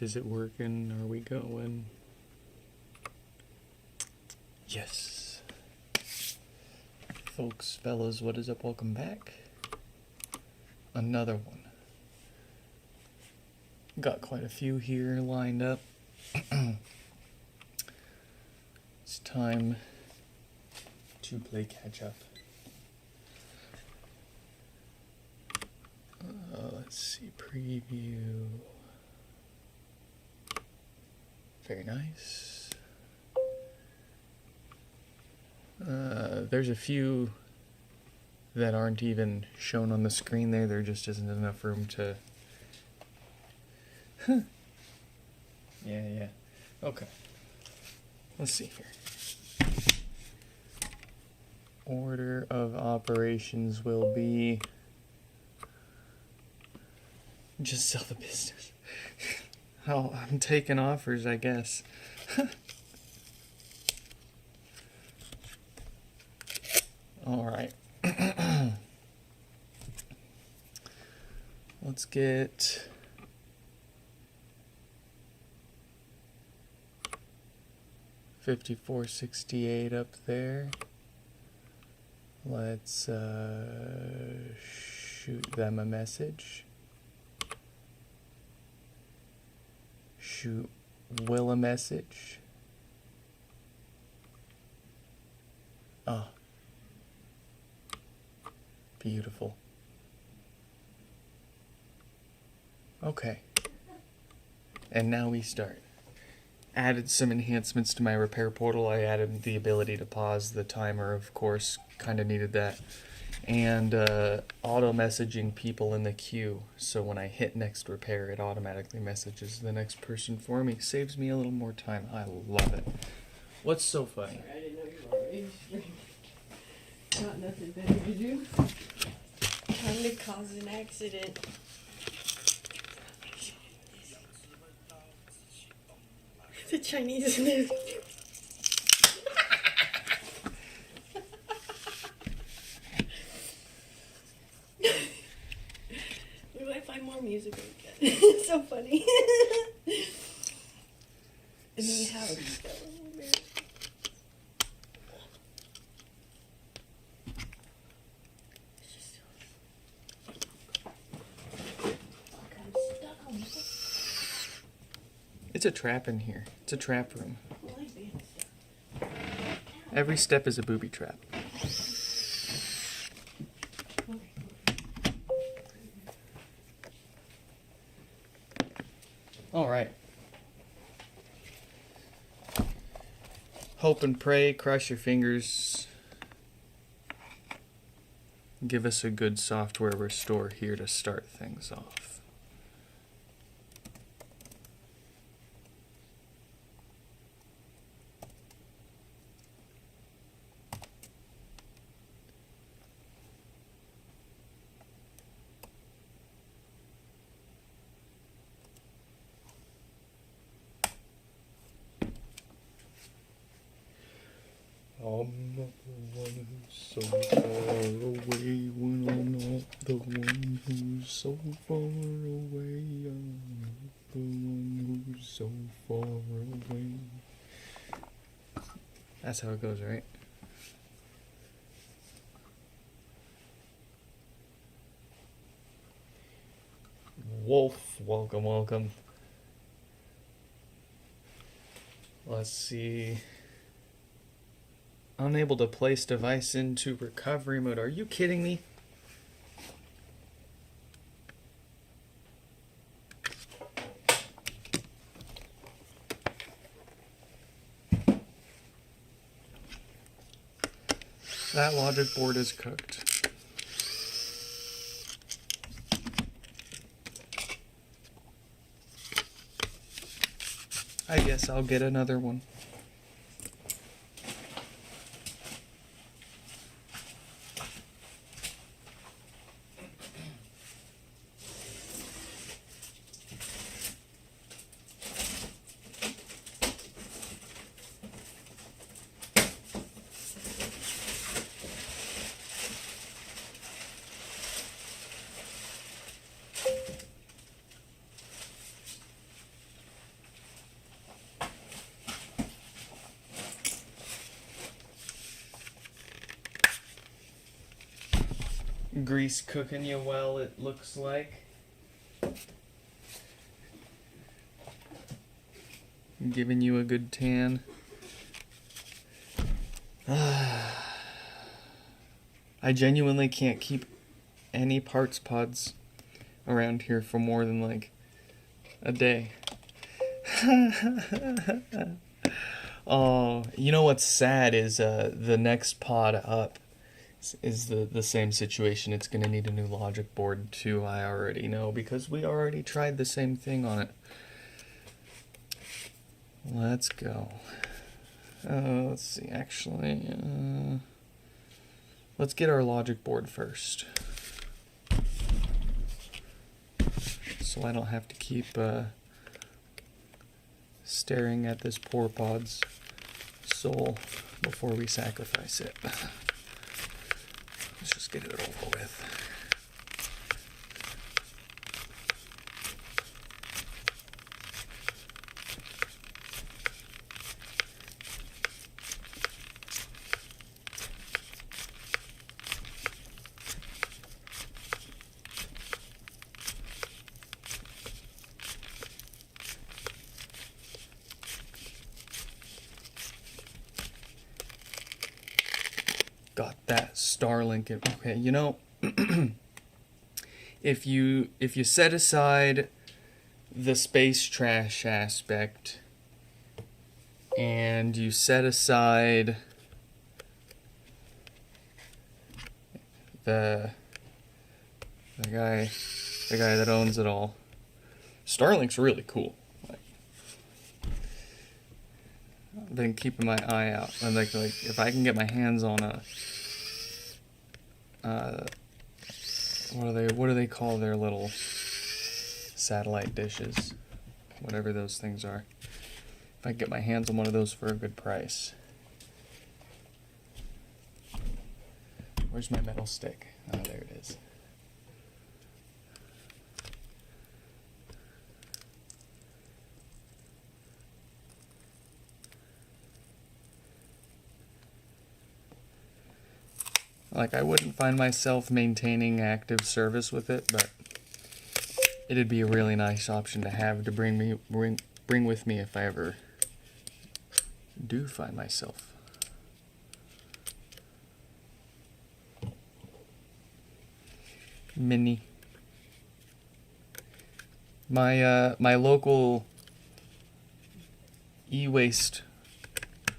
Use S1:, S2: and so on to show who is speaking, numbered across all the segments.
S1: Is it working? Are we going? Yes. Folks, fellas, what is up? Welcome back. Another one. Got quite a few here lined up. It's time to play catch up. Let's see, preview. Very nice. There's a few that aren't even shown on the screen there. There just isn't enough room to... Yeah. Okay. Let's see here. Order of operations will be... just sell the business. Oh, I'm taking offers, I guess. All right. Let's get... $54.68 up there. Let's shoot them a message. Shoot Will a message. Oh. Beautiful. Okay. And now we start. Added some enhancements to my repair portal. I added the ability to pause the timer, of course. Kind of needed that. And auto messaging people in the queue, so when I hit next repair, it automatically messages the next person for me. Saves me a little more time. I love it. What's so funny?
S2: Sorry, I didn't know you were already streaming. Not nothing better to do. Trying to cause an accident. The Chinese news. We might find more music we can. It's so funny. And then we have
S1: It's a trap in here. It's a trap room.
S2: I like being stuck.
S1: Every step is a booby trap. All right. Hope and pray, cross your fingers. Give us a good software restore here to start things off. I'm not the one who's so far away when I'm not the one who's so far away. I'm not the one who's so far away. That's how it goes, right? Wolf, welcome, welcome. Let's see. Unable to place device into recovery mode. Are you kidding me? That logic board is cooked. I guess I'll get another one. grease cooking you well, it looks like. Giving you a good tan. I genuinely can't keep any parts pods around here for more than like a day. Oh, you know what's sad is the next pod up is the same situation. It's gonna need a new logic board too, I already know, because we already tried the same thing on it. Let's go. Let's see, actually, let's get our logic board first. So I don't have to keep staring at this poor pod's soul before we sacrifice it. Let's just get it over with. Got that Starlink. Okay, you know, if you set aside the space trash aspect and you set aside the guy that owns it all, Starlink's really cool. I've been keeping my eye out. I'm like if I can get my hands on a what do they call their little satellite dishes? Whatever those things are. If I can get my hands on one of those for a good price. Where's my metal stick? Oh, there it is. Like, I wouldn't find myself maintaining active service with it, but it'd be a really nice option to have to bring with me if I ever do find myself. Mini. My local e-waste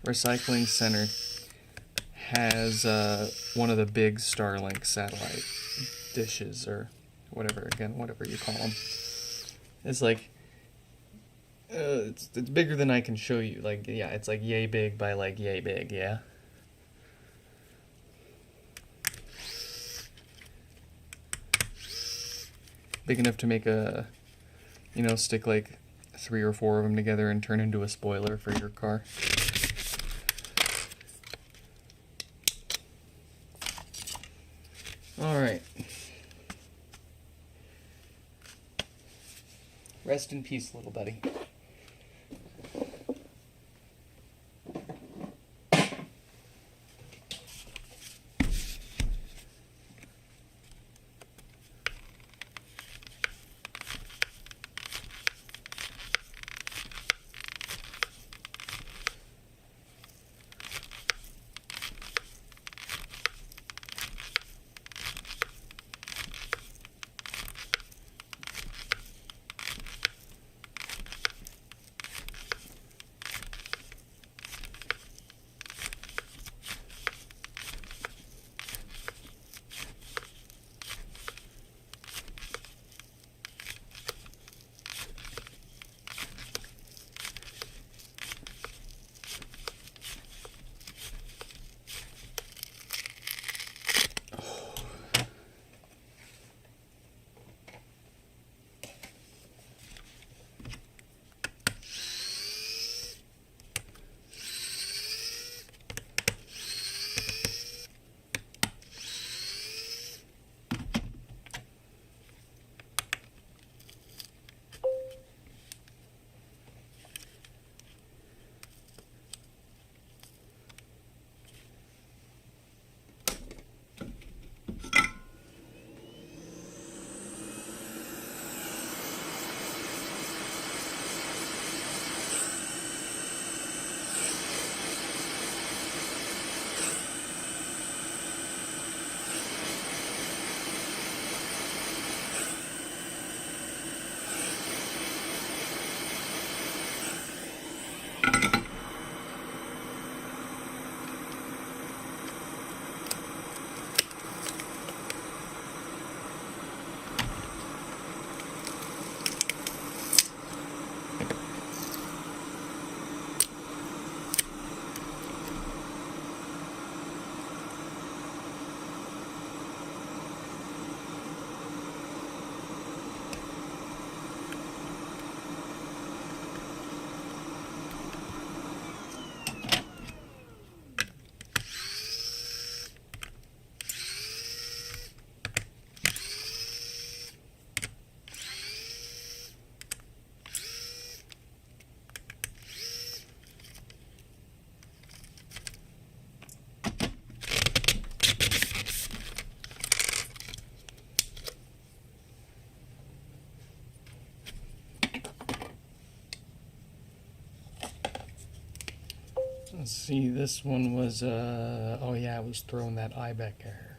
S1: recycling center has one of the big Starlink satellite dishes, or whatever you call them. It's like it's bigger than I can show you. Like, yeah, it's like yay big by like yay big, yeah. Big enough to make stick like 3 or 4 of them together and turn into a spoiler for your car. Alright. Rest in peace, little buddy. Let's see, this one was, oh yeah, it was throwing that IBEC error.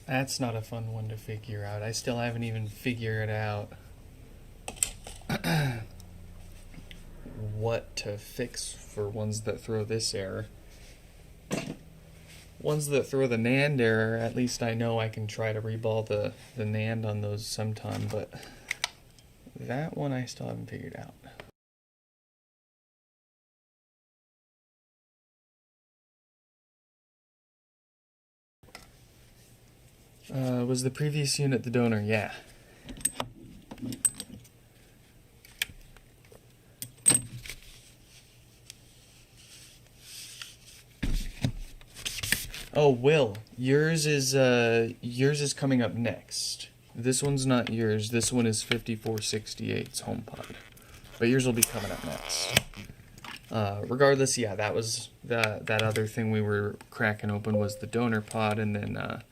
S1: That's not a fun one to figure out. I still haven't even figured out what to fix for ones that throw this error. Ones that throw the NAND error, at least I know I can try to reball the NAND on those sometime, but that one I still haven't figured out. Was the previous unit the donor? Yeah. Oh, Will, yours is coming up next. This one's not yours. This one is 5468's HomePod, but yours will be coming up next. Regardless, yeah, that was that other thing we were cracking open was the donor pod, and then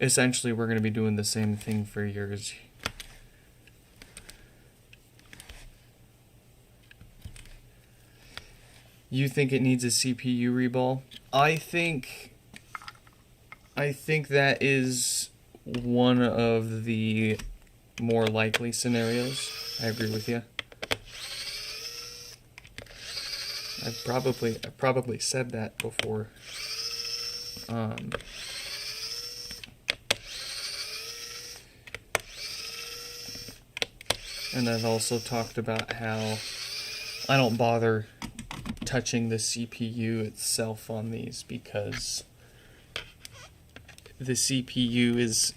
S1: essentially we're going to be doing the same thing for yours. You think it needs a CPU reball? I think that is one of the more likely scenarios. I agree with you. I've probably said that before. And I've also talked about how I don't bother touching the CPU itself on these because the CPU is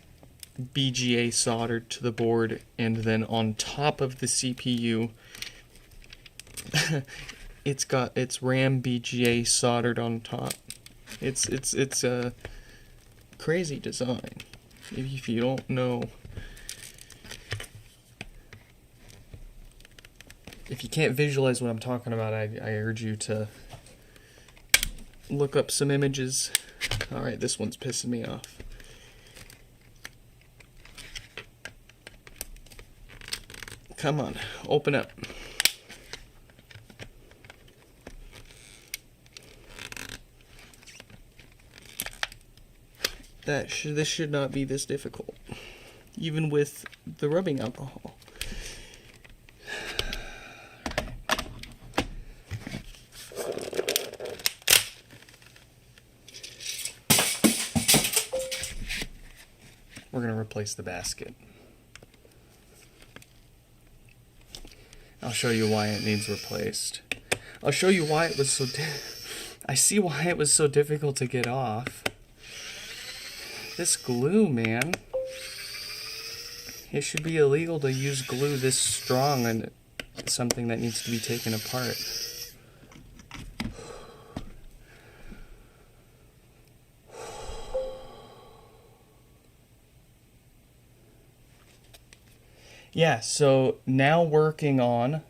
S1: BGA soldered to the board, and then on top of the CPU it's got its RAM BGA soldered on top. It's a crazy design. If you don't know, if you can't visualize what I'm talking about, I urge you to look up some images. Alright, this one's pissing me off. Come on, open up. This should not be this difficult, even with the rubbing alcohol. We're going to replace the basket. I'll show you why it needs replaced. I'll show you why it was so I see why it was so difficult to get off. This glue, man. It should be illegal to use glue this strong on something that needs to be taken apart. Yeah, so now working on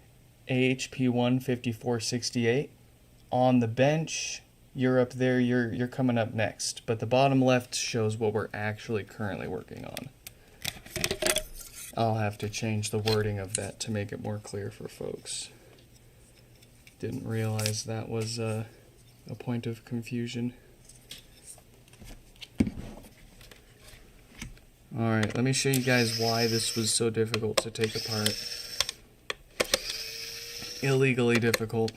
S1: AHP1 5468. On the bench, you're up there, you're coming up next. But the bottom left shows what we're actually currently working on. I'll have to change the wording of that to make it more clear for folks. Didn't realize that was a point of confusion. Alright, let me show you guys why this was so difficult to take apart. Illegally difficult.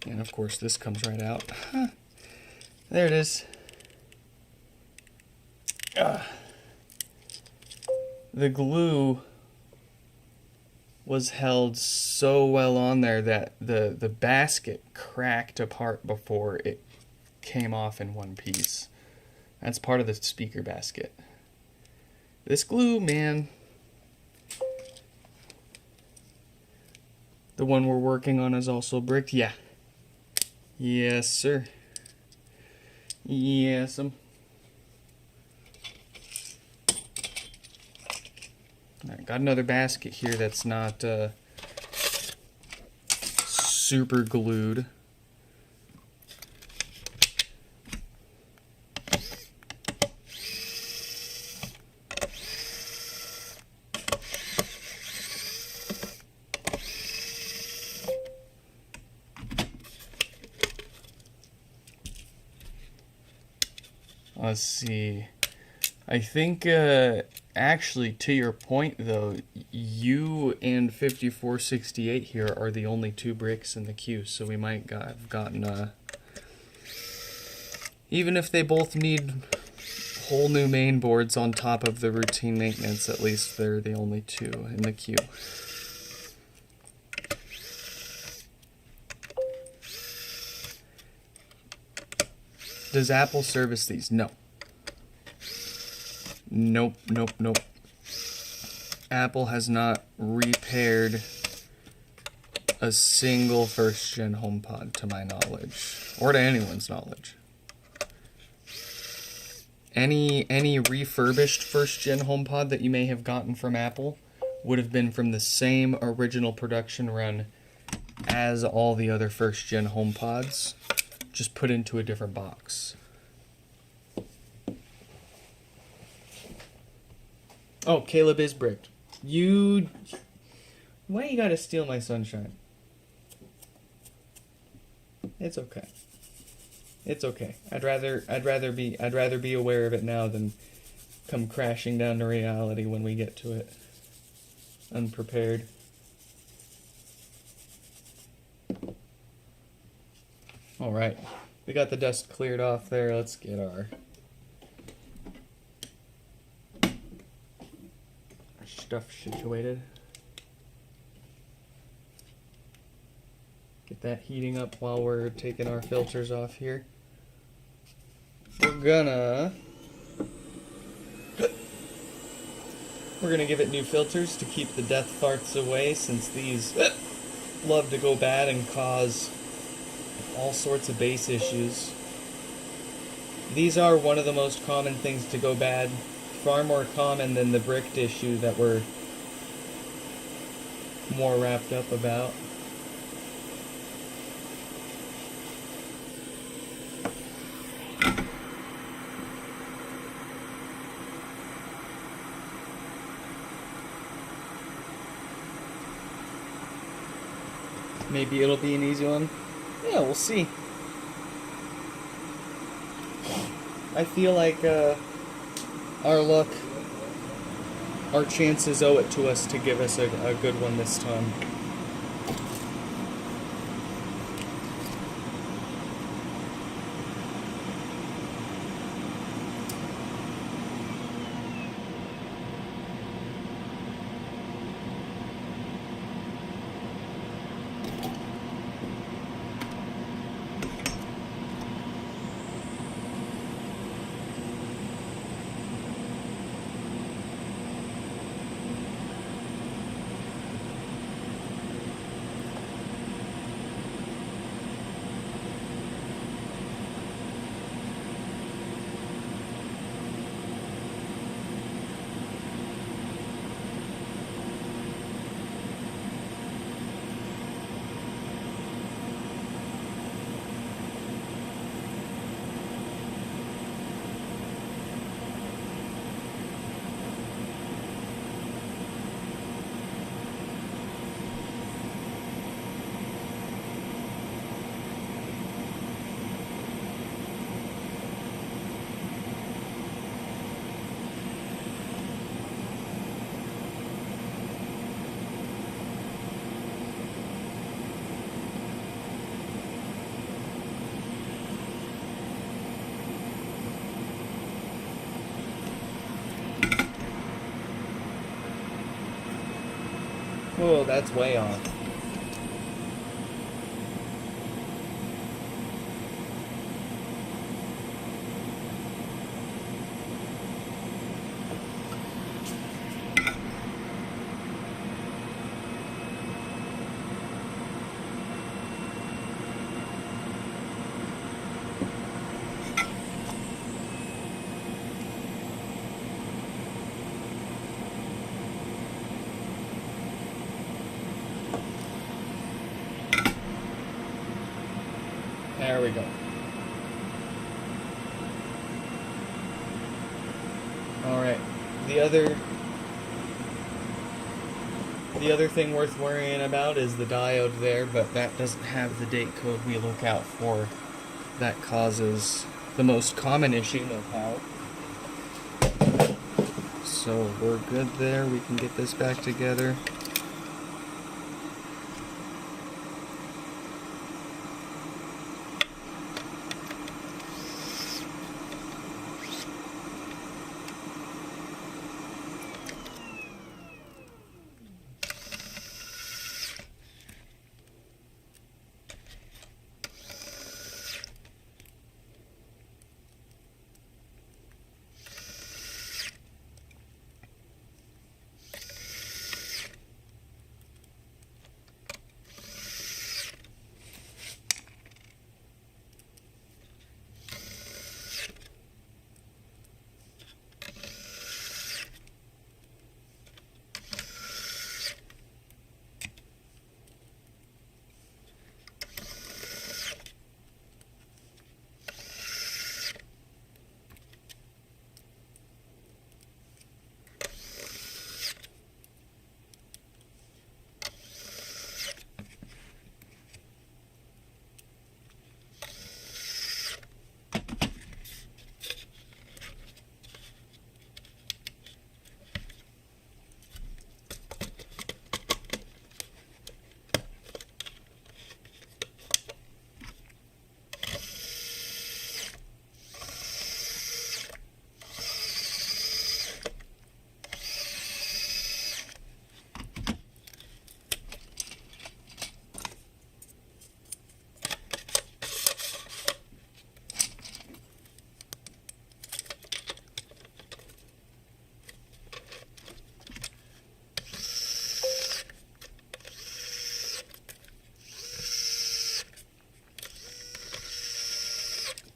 S1: And of course this comes right out. There it is. The glue was held so well on there that the basket cracked apart before it came off in one piece. That's part of the speaker basket. This glue, man. The one we're working on is also bricked. Yeah. Yes, sir. Yes, Alright, got another basket here that's not super glued. Let's see. I think, actually, to your point, though, you and 5468 here are the only two bricks in the queue, so we might have gotten, even if they both need whole new main boards on top of the routine maintenance, at least they're the only two in the queue. Does Apple service these? No. Nope. Apple has not repaired a single first-gen HomePod to my knowledge, or to anyone's knowledge. Any refurbished first-gen HomePod that you may have gotten from Apple would have been from the same original production run as all the other first-gen HomePods, just put into a different box. Oh, Caleb is bricked. Why you gotta steal my sunshine? It's okay. It's okay. I'd rather be aware of it now than come crashing down to reality when we get to it. Unprepared. Alright. We got the dust cleared off there. Let's get our stuff situated. Get that heating up while we're taking our filters off here. We're gonna give it new filters to keep the death farts away, since these love to go bad and cause all sorts of bass issues. These are one of the most common things to go bad, far more common than the bricked issue that we're more wrapped up about. Maybe it'll be an easy one. Yeah, we'll see. I feel like our luck, our chances owe it to us to give us a good one this time. Whoa, that's way off. There we go. Alright. The other thing worth worrying about is the diode there, but that doesn't have the date code we look out for. That causes the most common issue of how. So we're good there. We can get this back together.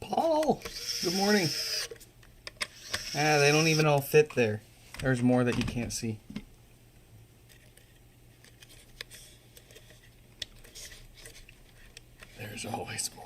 S1: Paul, good morning. They don't even all fit there. There's more that you can't see. There's always more.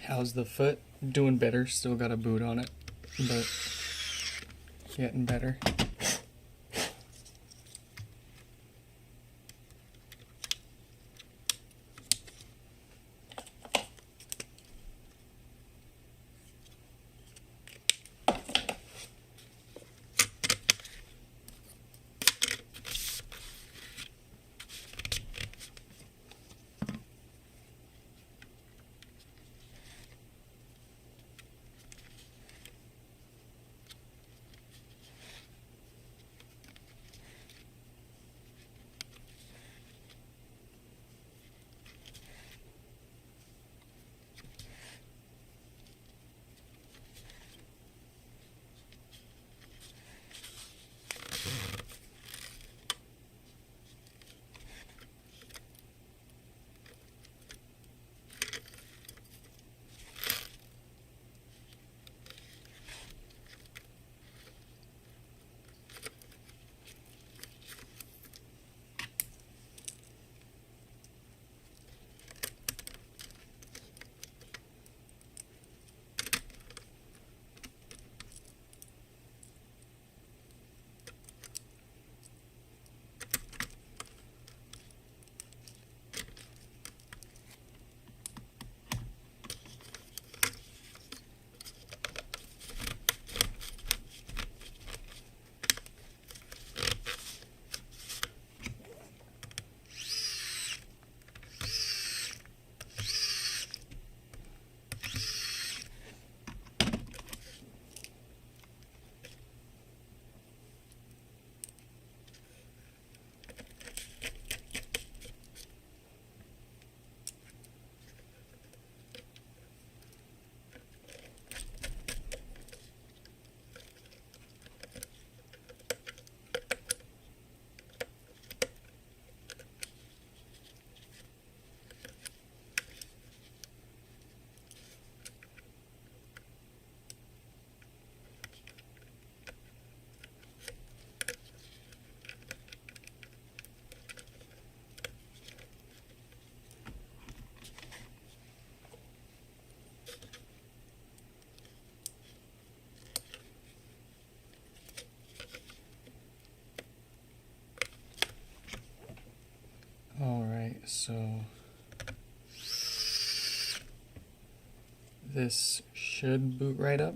S1: How's the foot? Doing better. Still got a boot on it, but getting better. Alright, so this should boot right up.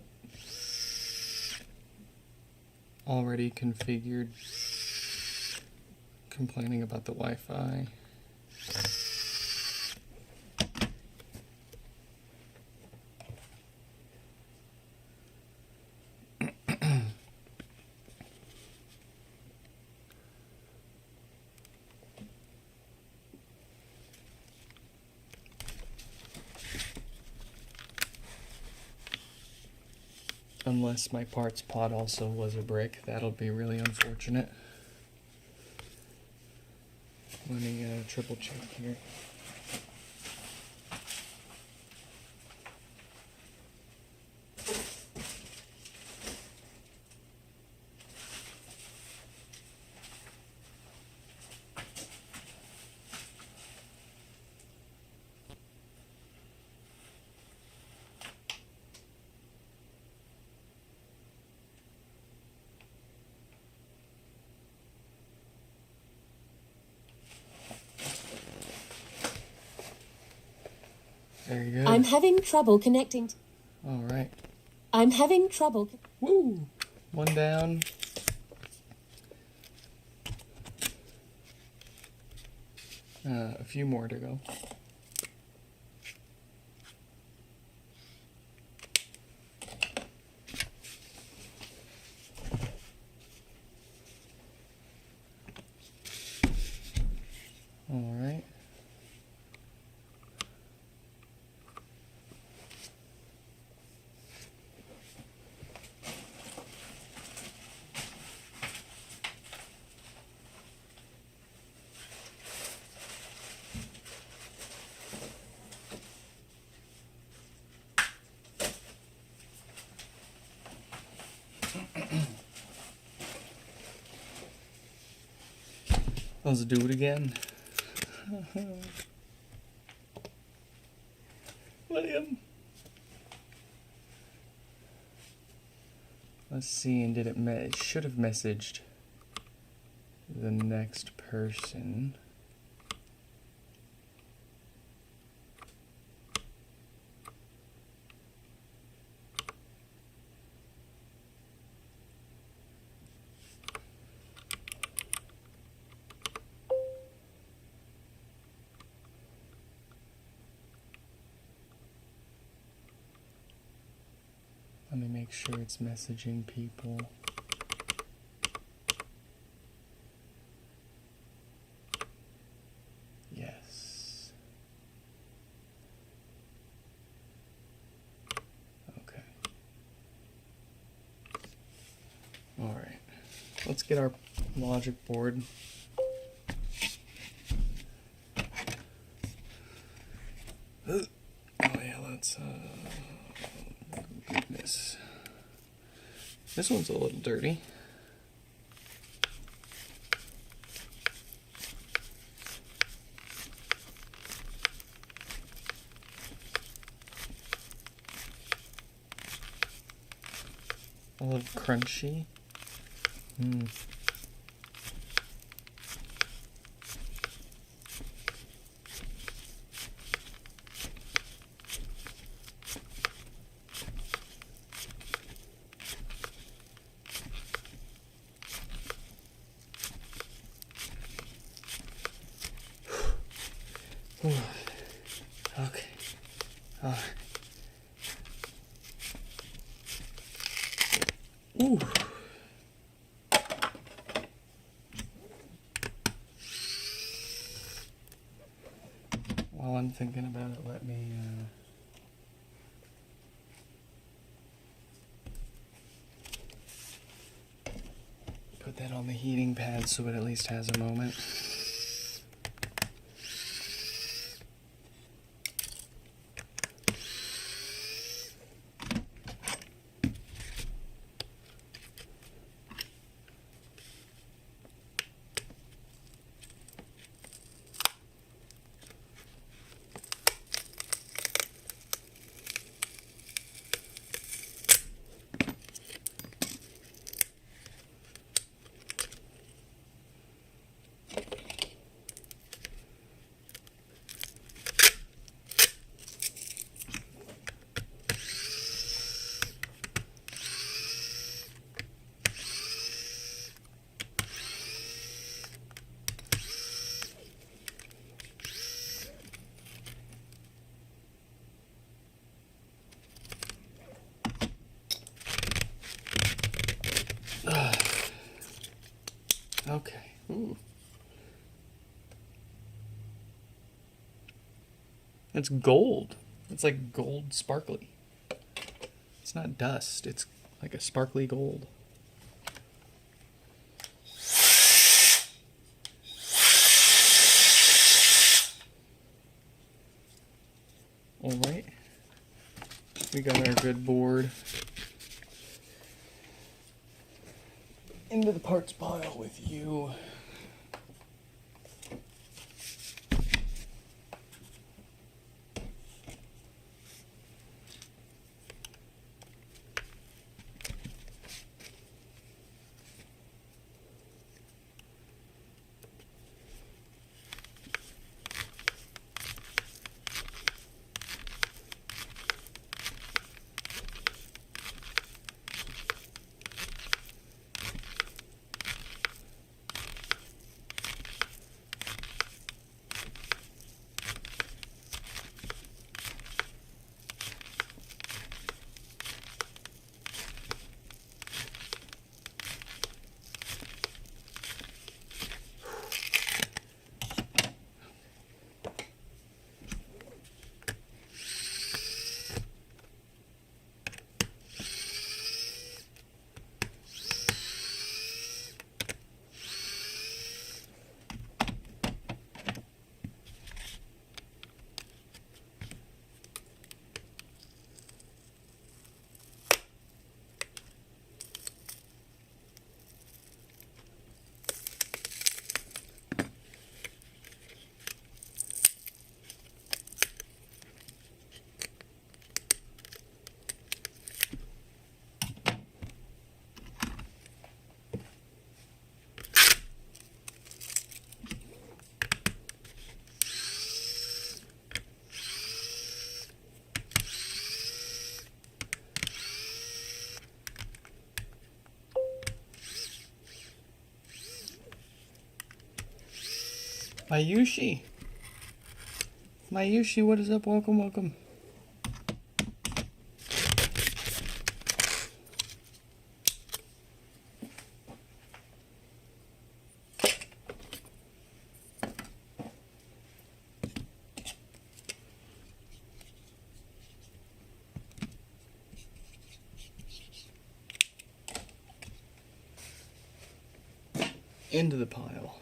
S1: Already configured. Complaining about the Wi-Fi. Unless my parts pod also was a brick, that'll be really unfortunate. Let me triple check here. Very good.
S3: I'm having trouble connecting.
S1: Alright.
S3: I'm having trouble.
S1: Woo! One down. A few more to go. Alright. Let's do it again. William. Let's see, and did it should have messaged the next person. Let me make sure it's messaging people. Yes. Okay. All right. Let's get our logic board. Oh yeah, let's goodness. This one's a little dirty. A little crunchy. Okay. Ooh. While I'm thinking about it, let me put that on the heating pad so it at least has a moment. Ooh. It's gold. It's like gold sparkly. It's not dust. It's like a sparkly gold. Alright. We got our good board. Into the parts pile with you. Mayushi. Mayushi, what is up? Welcome, welcome. Into the pile.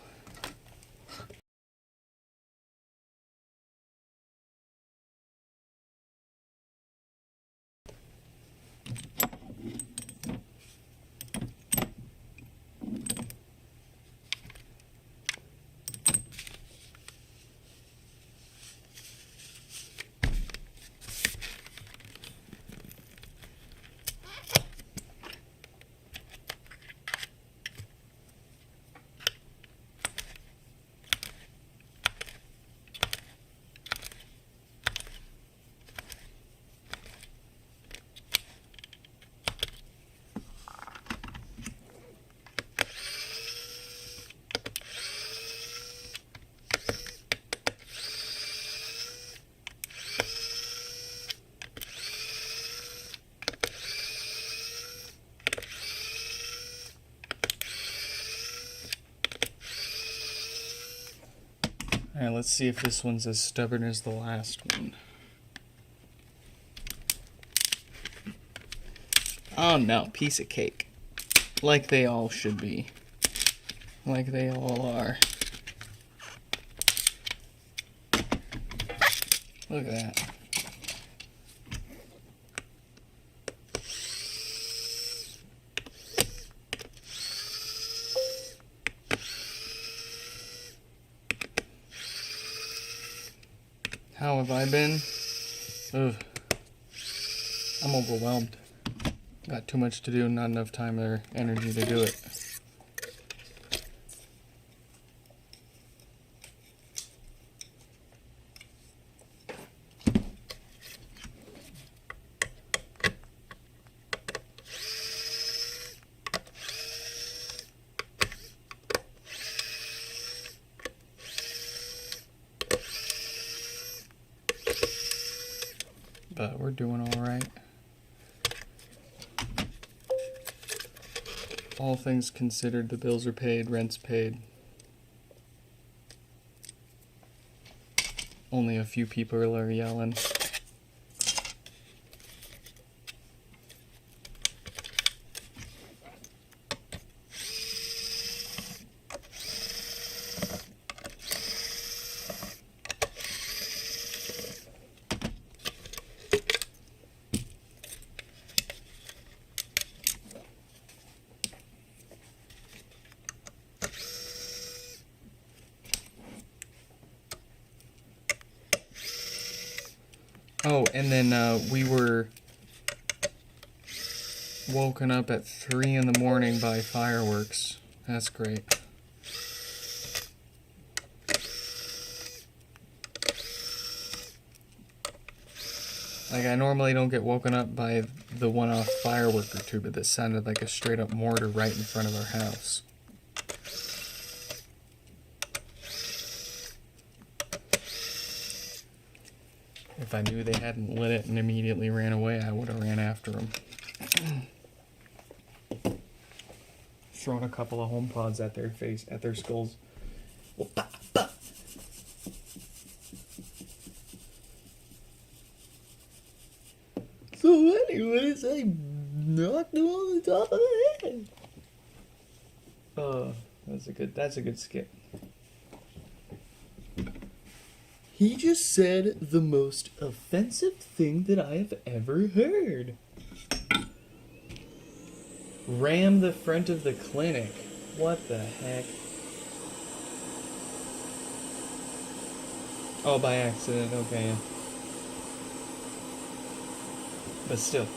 S1: Alright, let's see if this one's as stubborn as the last one. Oh no, piece of cake. Like they all should be. Like they all are. Look at that. How have I been? Ugh. I'm overwhelmed. Got too much to do, not enough time or energy to do it. But we're doing all right. All things considered, the bills are paid, rent's paid, only a few people are yelling. Oh, and then we were woken up at 3 in the morning by fireworks. That's great. Like, I normally don't get woken up by the one-off firework or two, but this sounded like a straight-up mortar right in front of our house. If I knew they hadn't lit it and immediately ran away, I would have ran after them. Thrown a couple of home pods at their face, at their skulls. So anyways, I knocked him on the top of the head. That's a good skit. He just said the most offensive thing that I have ever heard. Ram the front of the clinic. What the heck? Oh, by accident, okay. Yeah. But still.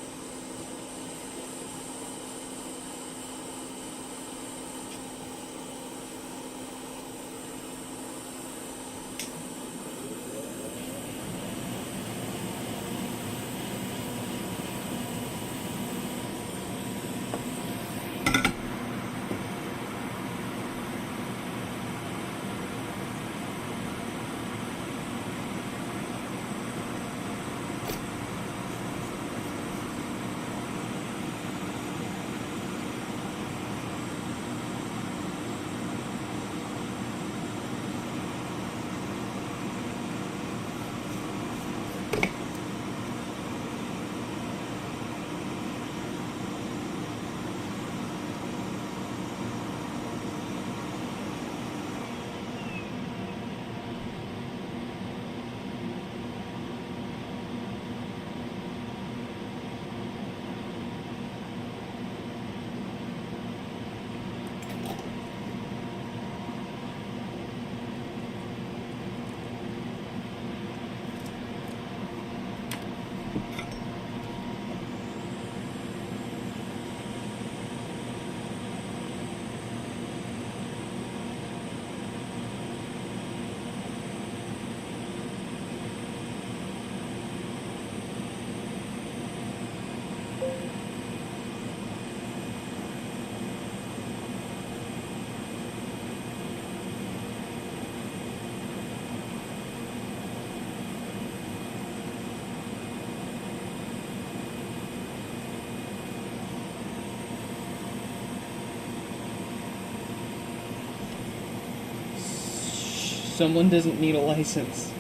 S1: Someone doesn't need a license.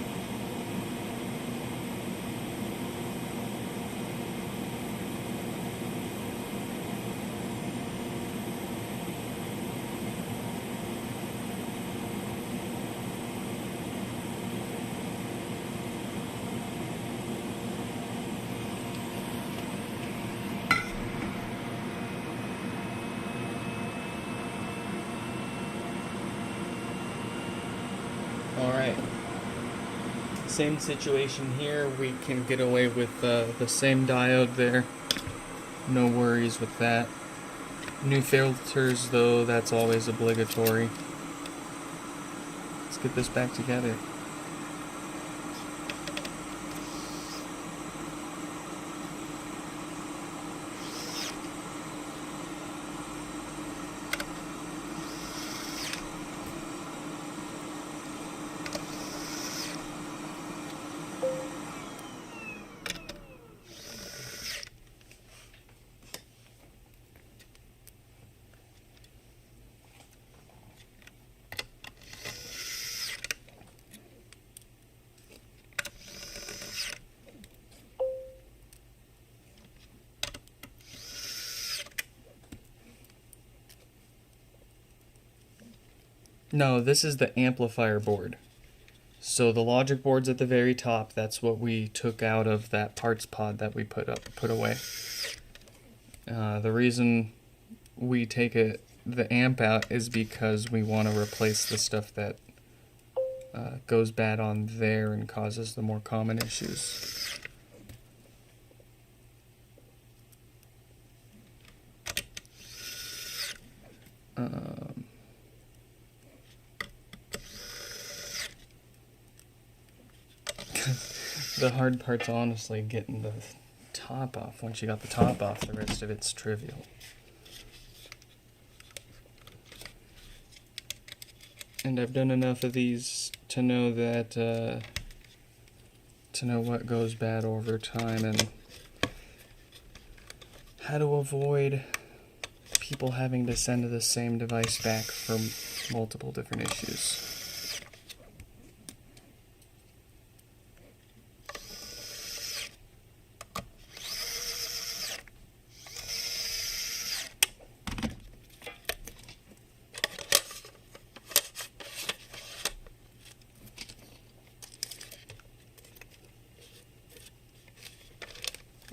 S1: Alright. Same situation here. We can get away with the same diode there. No worries with that. New filters, though, that's always obligatory. Let's get this back together. No, this is the amplifier board. So the logic board's at the very top. That's what we took out of that parts pod that we put away. The reason we take the amp out is because we want to replace the stuff that goes bad on there and causes the more common issues. The hard part's honestly getting the top off. Once you got the top off, the rest of it's trivial. And I've done enough of these to know that, to know what goes bad over time and how to avoid people having to send the same device back for multiple different issues.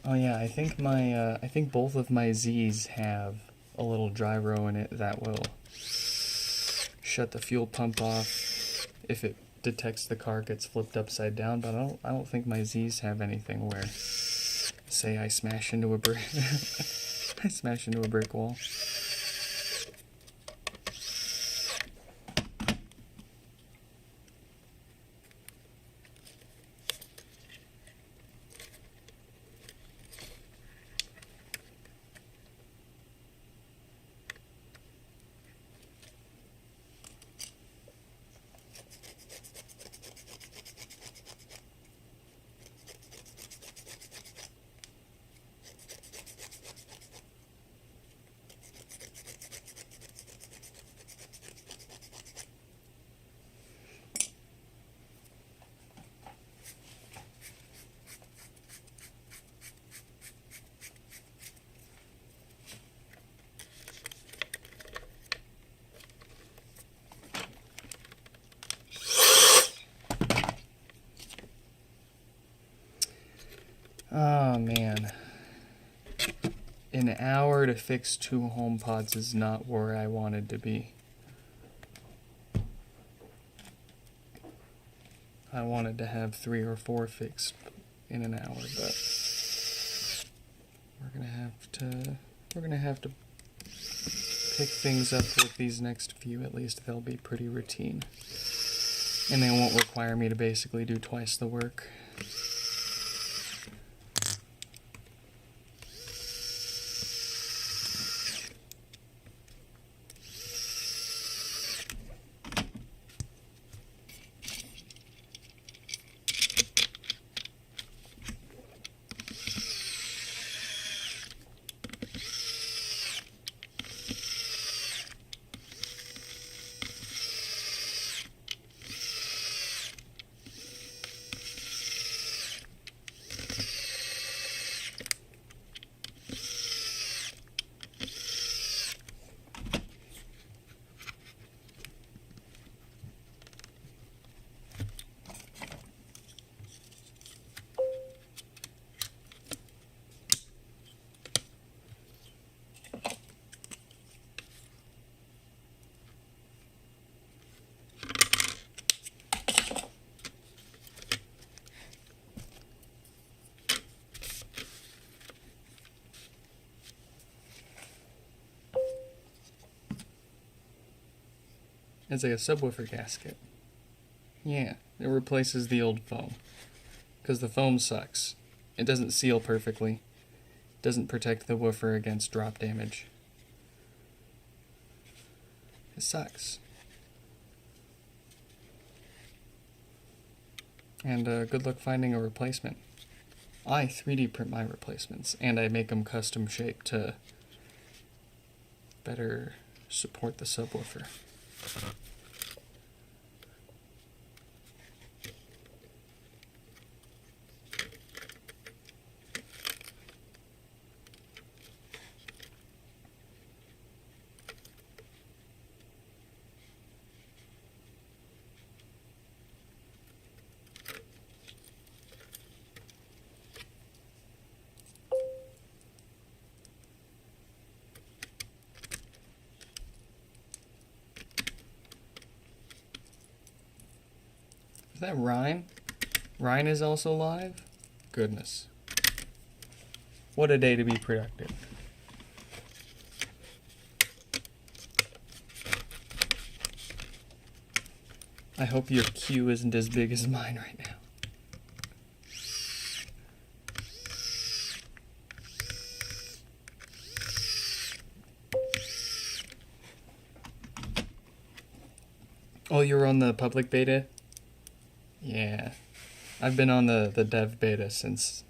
S1: Oh yeah, I think both of my Z's have a little gyro in it that will shut the fuel pump off if it detects the car gets flipped upside down, but I don't think my Z's have anything where, say I smash into a brick I smash into a brick wall. Oh man. An hour to fix 2 HomePods is not where I wanted to be. I wanted to have 3 or 4 fixed in an hour, but we're gonna have to pick things up with these next few. At least they'll be pretty routine, and they won't require me to basically do twice the work. It's like a subwoofer gasket. Yeah, it replaces the old foam. Because the foam sucks. It doesn't seal perfectly. Doesn't protect the woofer against drop damage. It sucks. And good luck finding a replacement. I 3D print my replacements, and I make them custom shaped to better support the subwoofer. that Ryan? Ryan is also live? Goodness. What a day to be productive. I hope your queue isn't as big as mine right now. Oh, you're on the public beta? Yeah. I've been on the dev beta since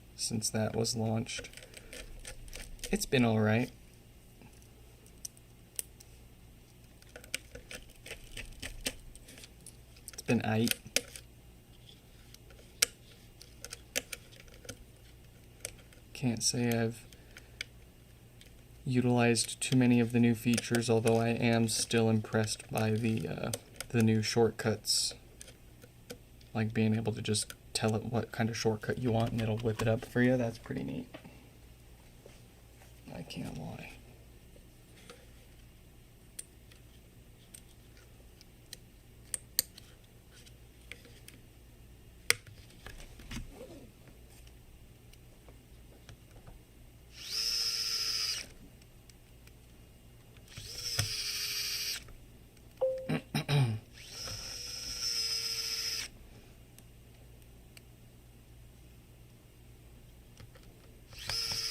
S1: that was launched. It's been alright. It's been aight. Can't say I've utilized too many of the new features, although I am still impressed by the new shortcuts. Like being able to just tell it what kind of shortcut you want and it'll whip it up for you. That's pretty neat. I can't lie.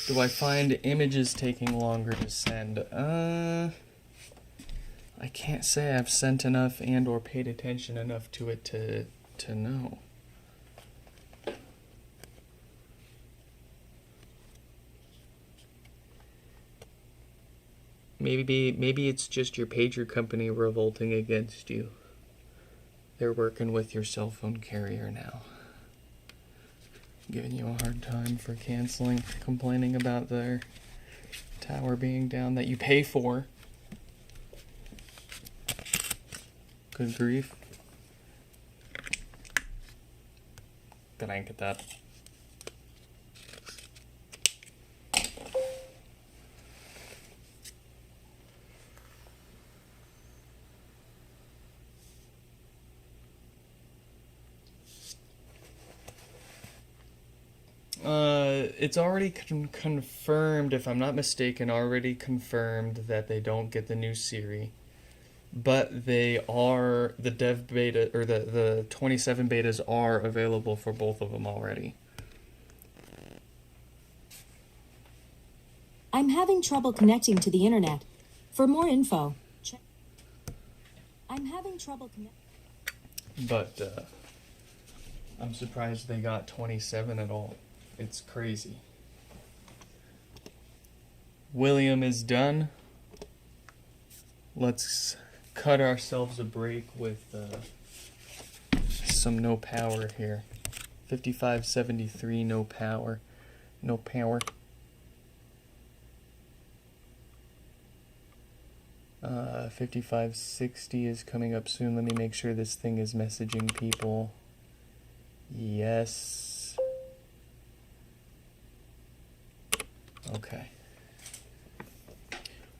S1: Do I find images taking longer to send? I can't say I've sent enough and or paid attention enough to it to know. Maybe it's just your pager company revolting against you. They're working with your cell phone carrier now. Giving you a hard time for canceling, complaining about their tower being down that you pay for. Good grief. Did I get that? It's already confirmed, if I'm not mistaken, already confirmed that they don't get the new Siri. But they are, the dev beta, or the 27 betas are available for both of them already.
S3: I'm having trouble connecting to the internet. For more info, check. I'm having trouble connecting.
S1: But, I'm surprised they got 27 at all. It's crazy. William is done. Let's cut ourselves a break with some no power here. 5573 no power. No power. 5560 is coming up soon. Let me make sure this thing is messaging people. Yes. Okay.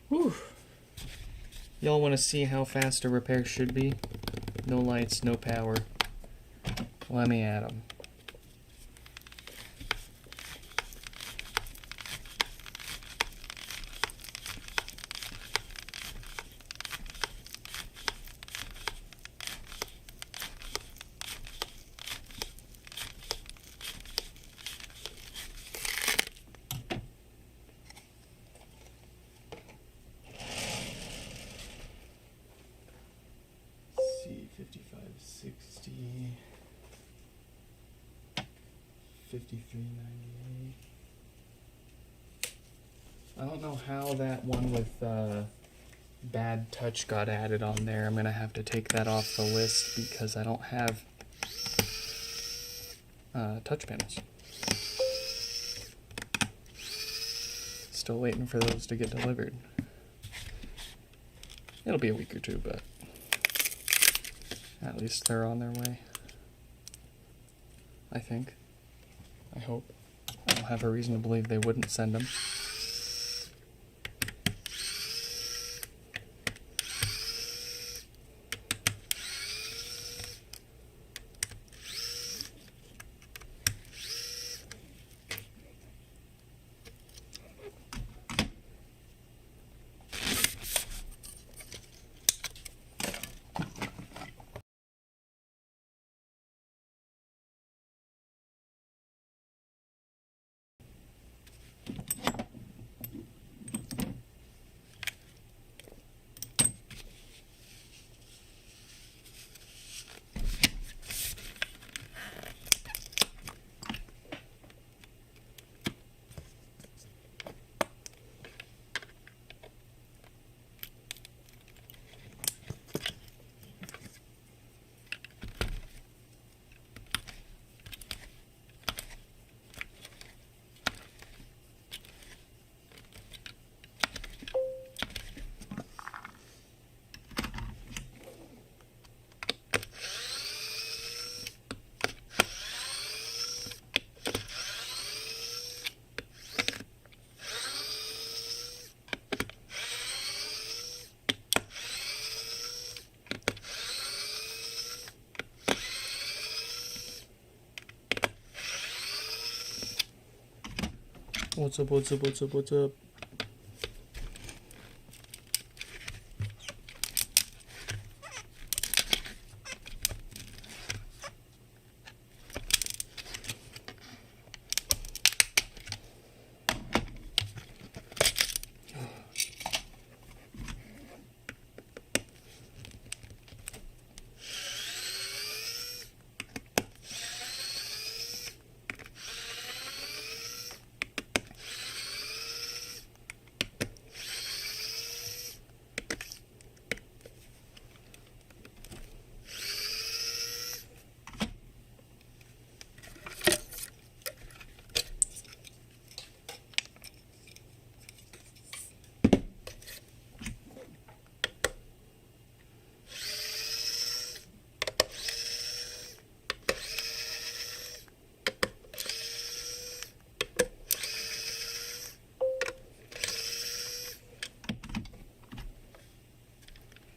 S1: Whew. Y'all want to see how fast a repair should be? No lights, no power. Let me add them. See, 5560, 5398. I don't know how that one with bad touch got added on there. I'm gonna have to take that off the list because I don't have touch panels. Still waiting for those to get delivered. It'll be a week or two, but at least they're on their way. I think. I hope. I don't have a reason to believe they wouldn't send them. What's up, what's up, what's up, what's up?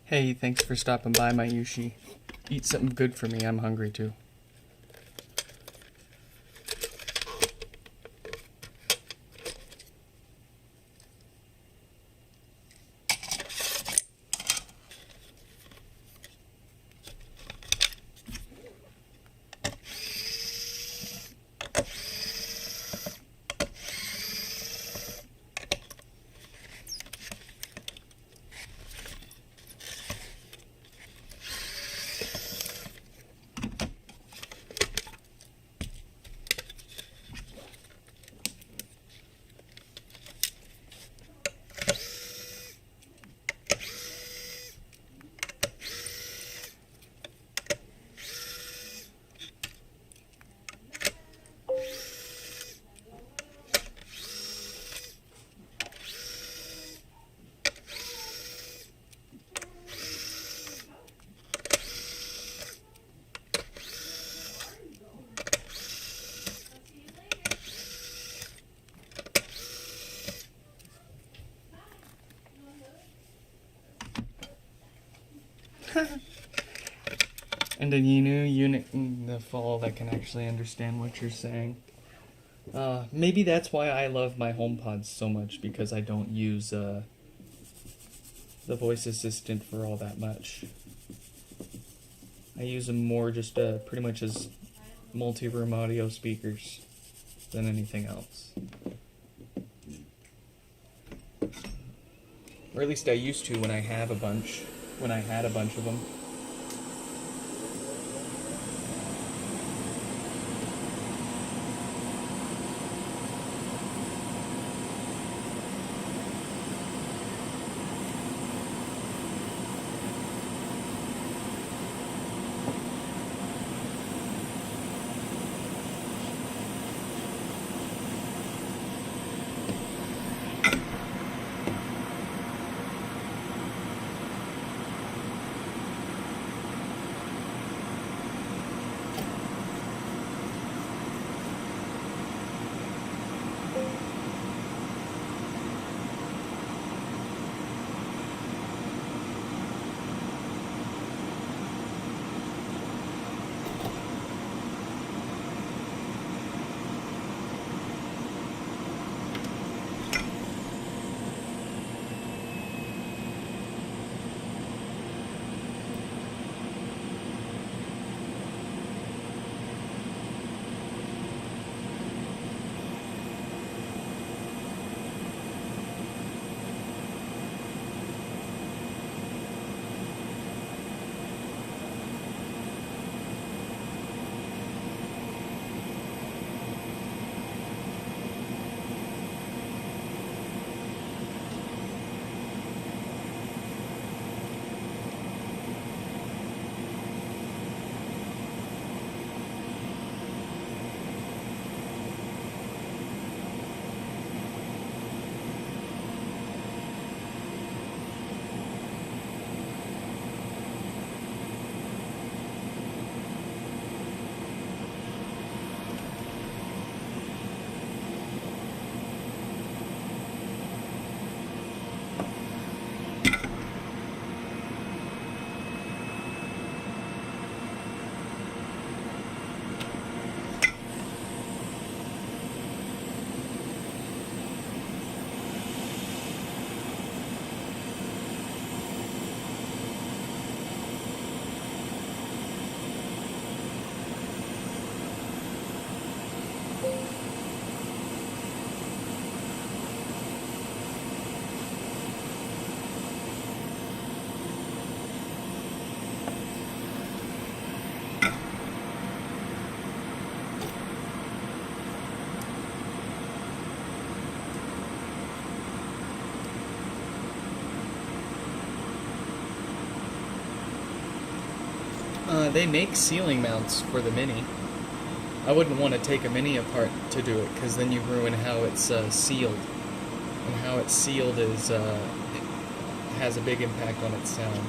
S1: Hey, thanks for stopping by, my Yushi. Eat something good for me, I'm hungry too. And a new unit in the fall that can actually understand what you're saying. Maybe that's why I love my HomePods so much, because I don't use the voice assistant for all that much. I use them more just pretty much as multi-room audio speakers than anything else. Or at least I used to when I had a bunch of them. They make ceiling mounts for the Mini. I wouldn't want to take a Mini apart to do it, because then you ruin how it's sealed. And how it's sealed is it has a big impact on its sound.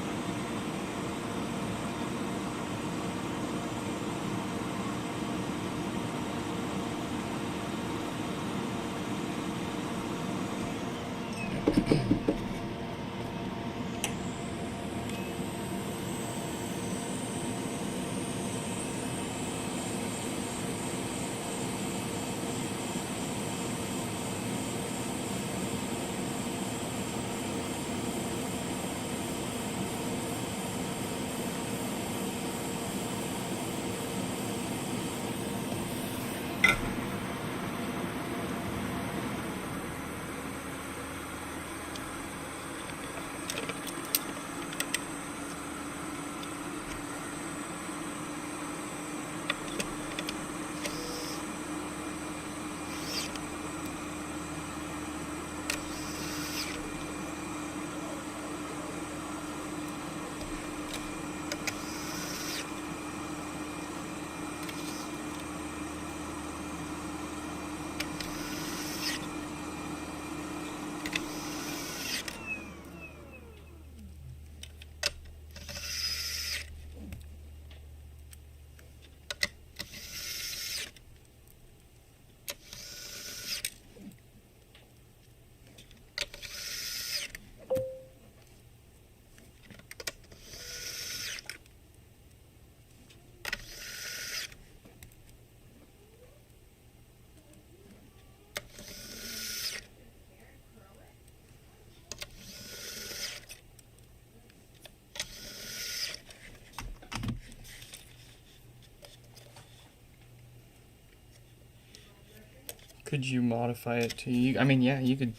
S1: Could you modify it to, I mean, yeah, you could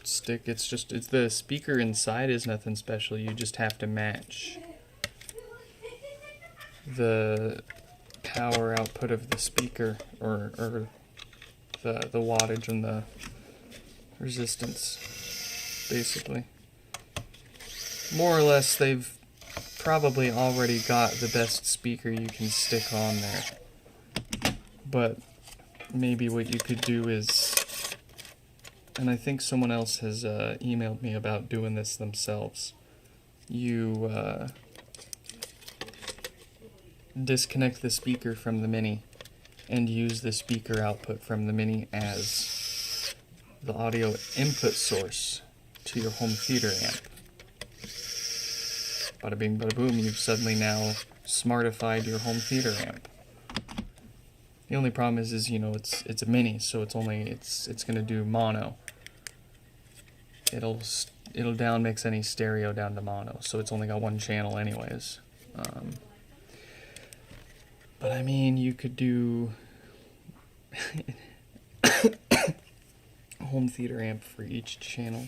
S1: stick, it's the speaker inside is nothing special, you just have to match the power output of the speaker, or the wattage and the resistance, basically. More or less, they've probably already got the best speaker you can stick on there. But maybe what you could do is, and I think someone else has emailed me about doing this themselves, you disconnect the speaker from the Mini and use the speaker output from the Mini as the audio input source to your home theater amp. Bada bing, bada boom, you've suddenly now smartified your home theater amp. The only problem is you know, it's a Mini, so it's gonna do mono. It'll down mix any stereo down to mono, so it's only got one channel anyways. But I mean, you could do a home theater amp for each channel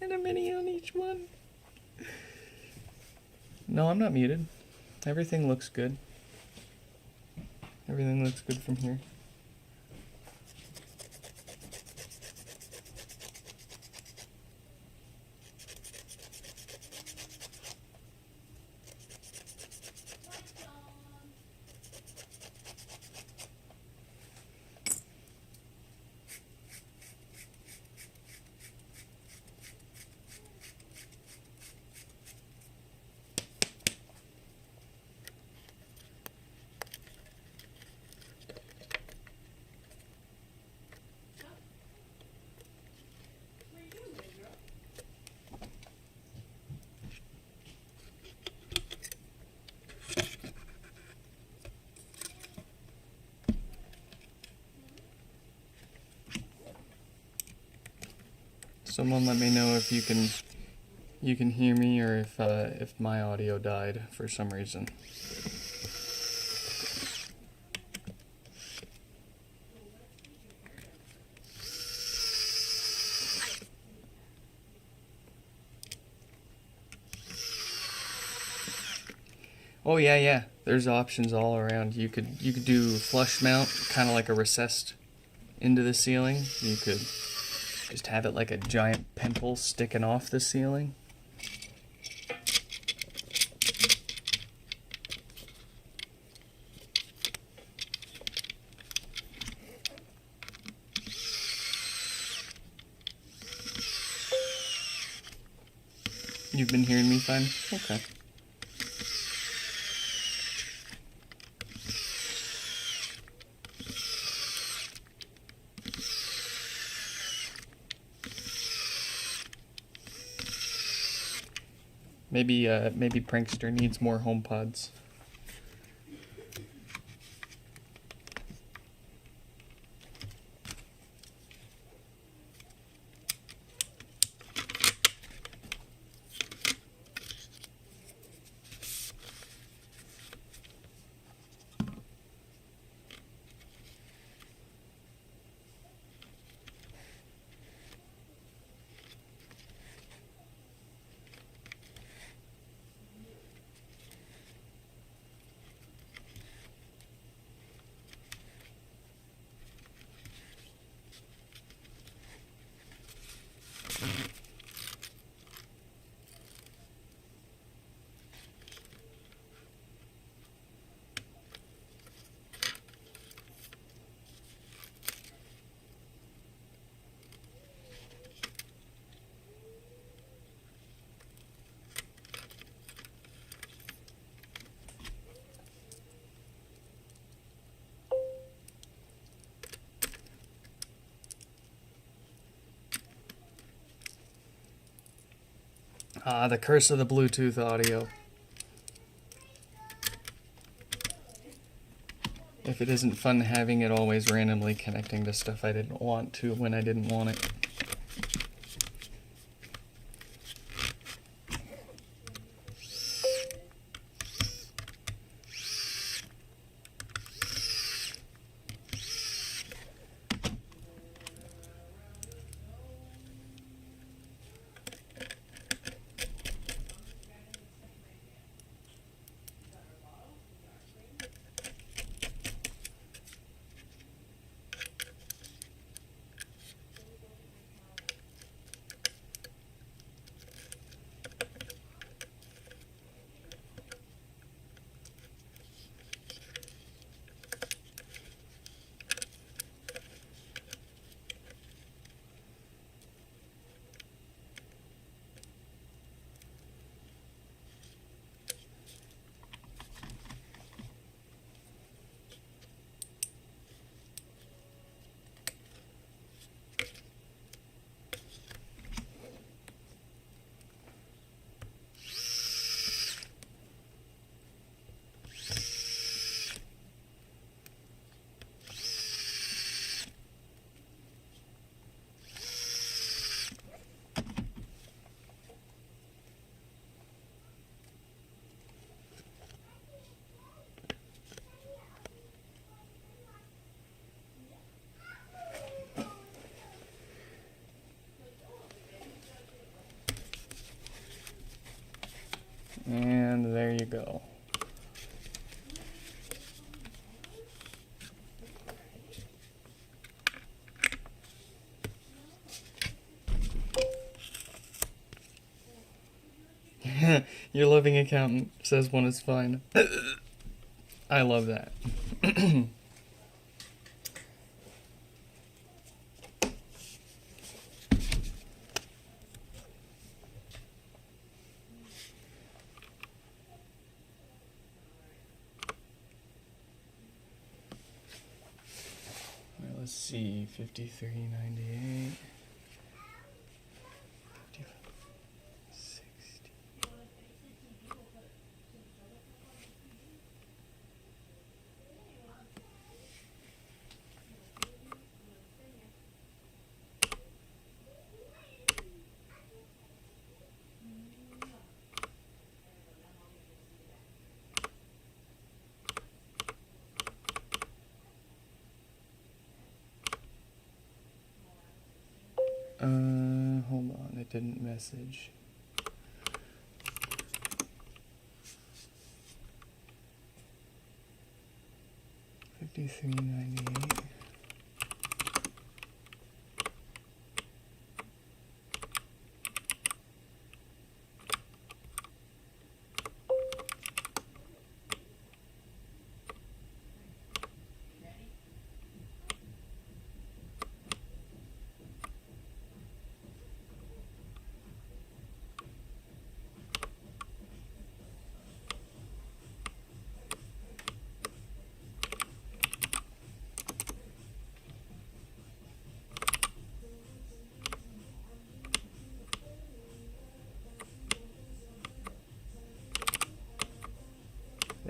S1: and a Mini on each one. No, I'm not muted. Everything looks good. Everything looks good from here. Someone let me know if you can hear me, or if my audio died for some reason. Oh yeah. There's options all around. You could do flush mount, kind of like a recessed into the ceiling. You could just have it like a giant pimple sticking off the ceiling. You've been hearing me fine? Okay. Maybe Prankster needs more HomePods. Ah, the curse of the Bluetooth audio. If it isn't fun having it always randomly connecting to stuff I didn't want to when I didn't want it. And there you go. Your loving accountant says one is fine. I love that. Let's see, 53.98. 60. Hold on, it didn't message. $53.98.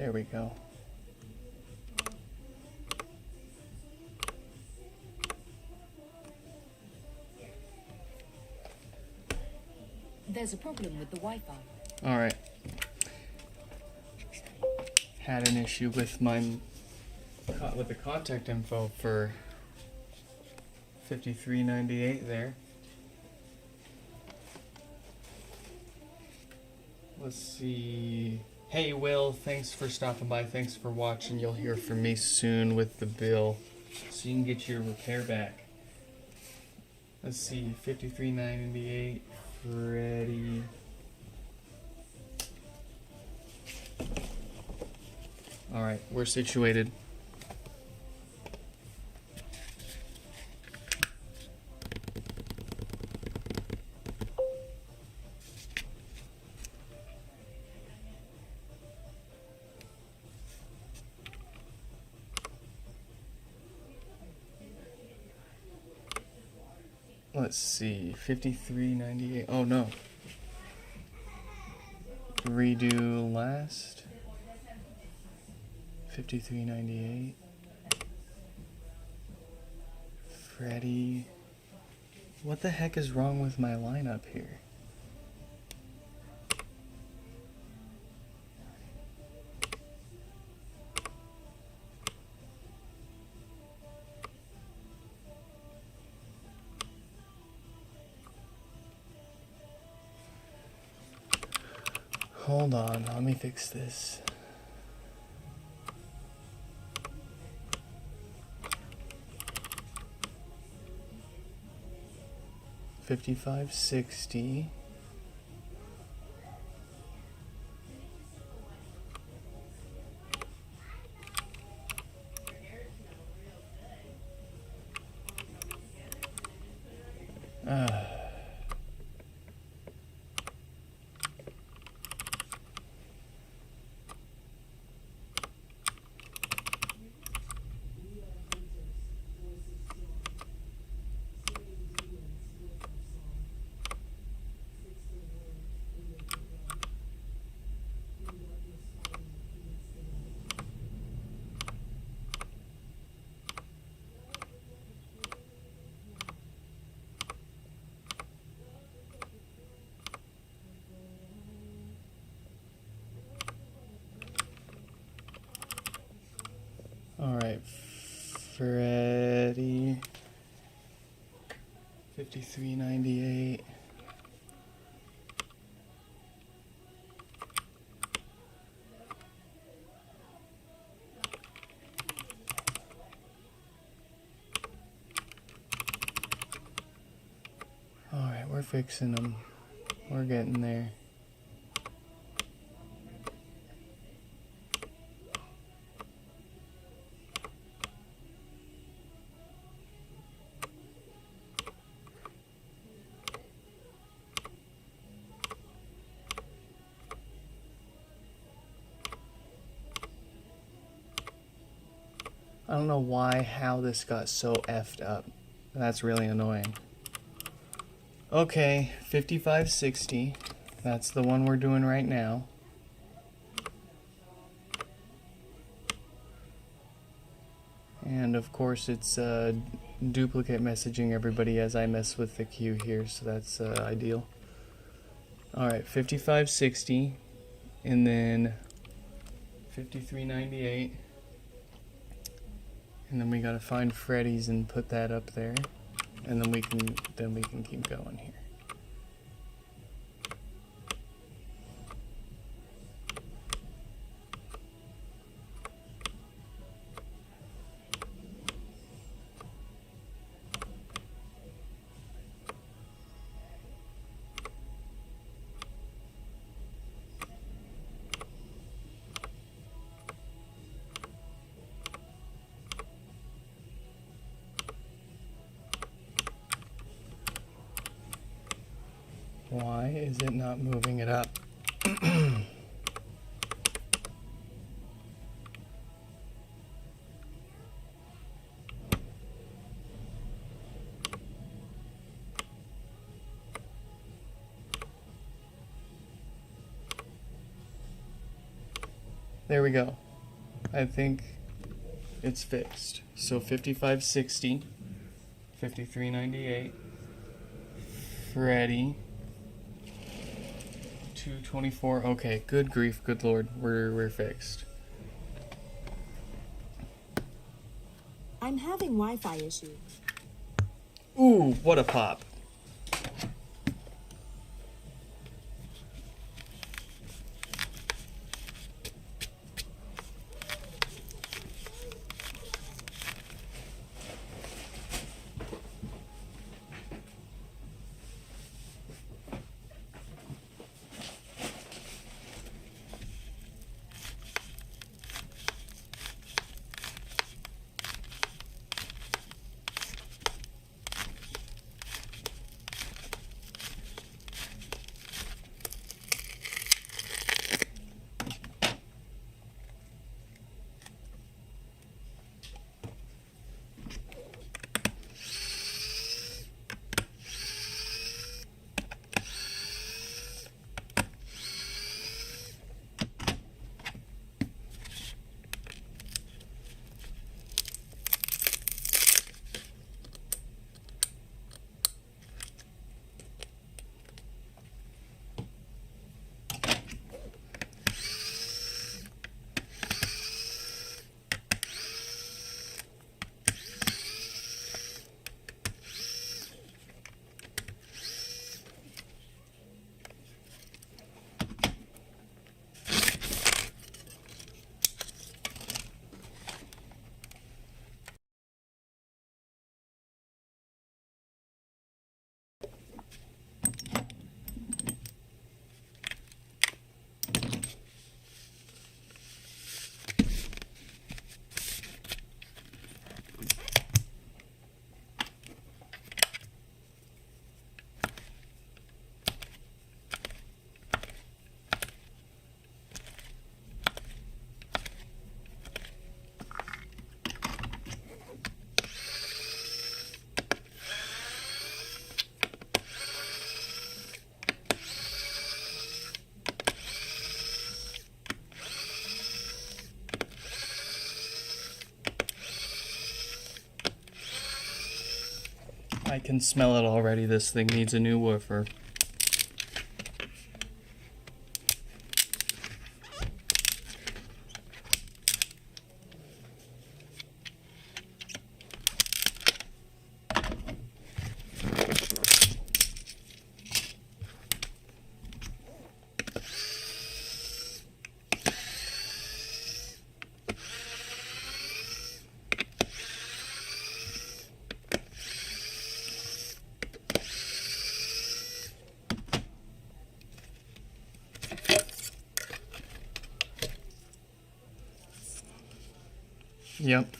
S1: There we go.
S3: There's a problem with the Wi-Fi.
S1: All right. Had an issue with the contact info for 5398 there. Let's see. Hey Will, thanks for stopping by. Thanks for watching. You'll hear from me soon with the bill, so you can get your repair back. Let's see. 5398, Freddie. All right, we're situated. Let's see, 5398. Oh no. Redo last. 5398. Freddy. What the heck is wrong with my lineup here? Hold on, let me fix this. $55.60. All right, Freddie. 5398. All right, we're fixing them. We're getting there. I don't know how this got so effed up. That's really annoying. Okay, 5560. That's the one we're doing right now. And of course it's duplicate messaging everybody as I mess with the queue here, so that's ideal. Alright, 5560. And then 5398. And then we gotta find Freddy's and put that up there, and then we can keep going here. Why is it not moving it up? There we go. I think it's fixed. So 5560, 5398, Freddy, 224. Okay, good grief, good lord, we're fixed.
S3: I'm having Wi-Fi issues.
S1: Ooh, what a pop. I can smell it already. This thing needs a new woofer. Yep.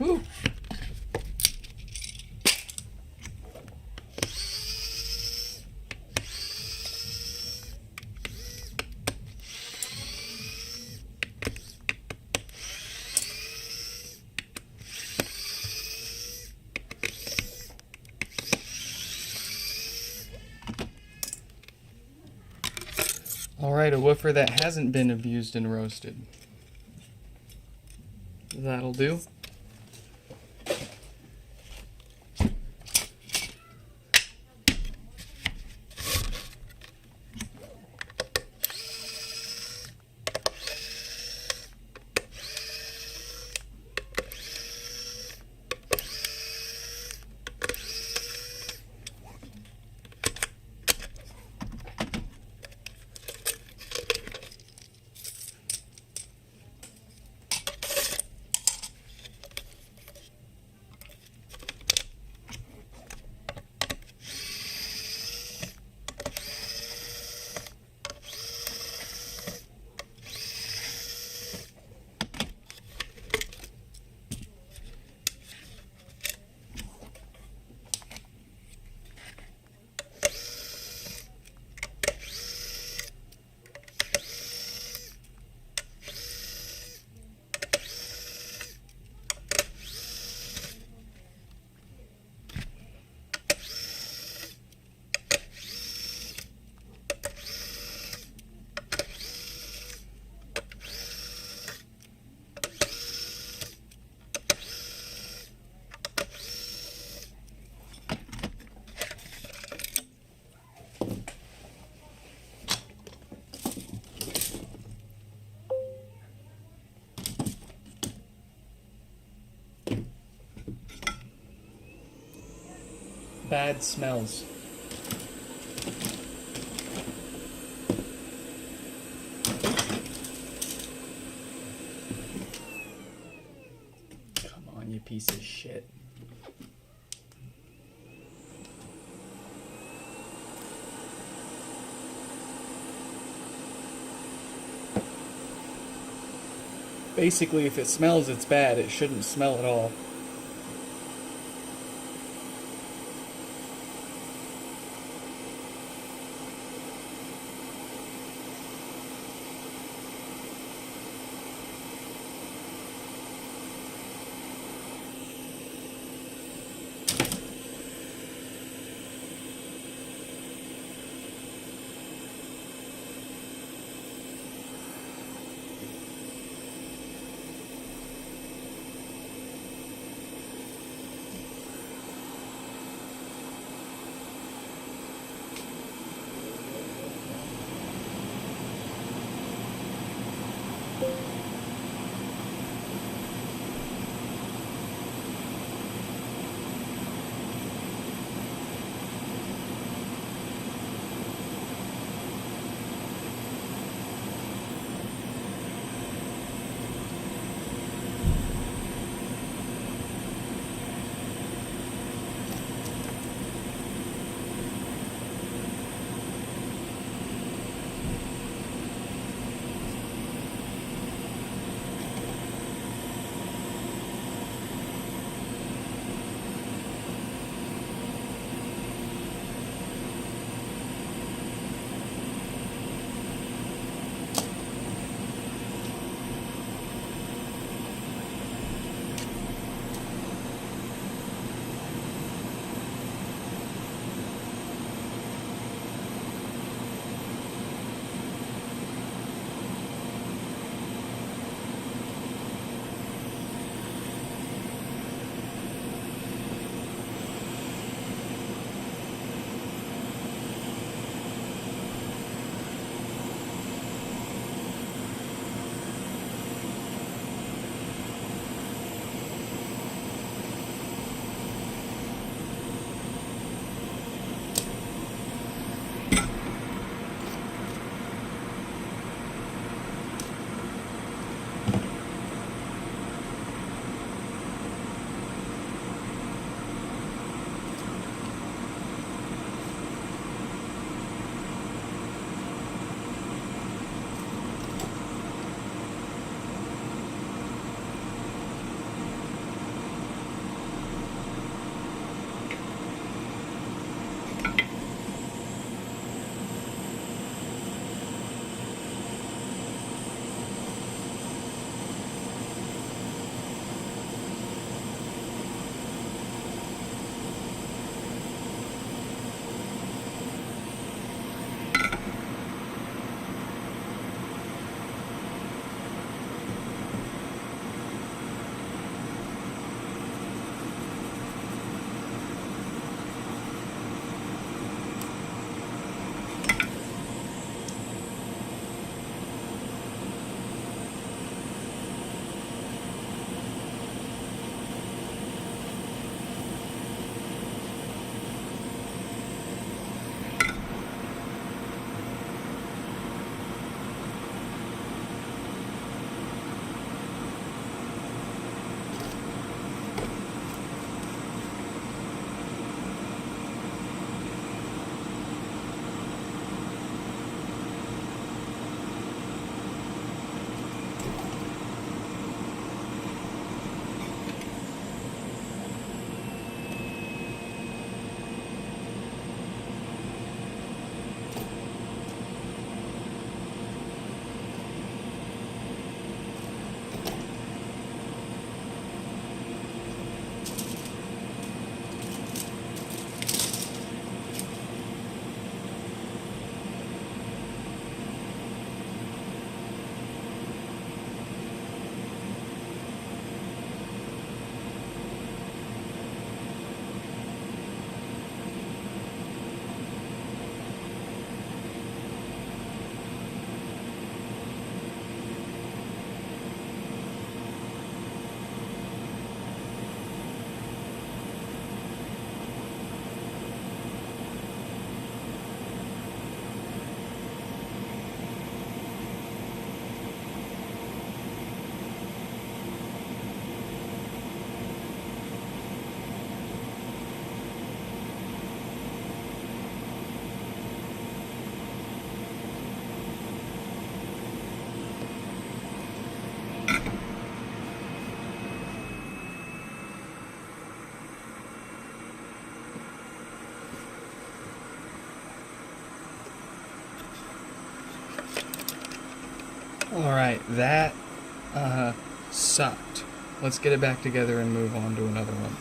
S1: Woo. Alright, a woofer that hasn't been abused and roasted. That'll do. bad smells. Come on, you piece of shit. Basically, if it smells, it's bad. It shouldn't smell at all. Alright, that sucked. Let's get it back together and move on to another one.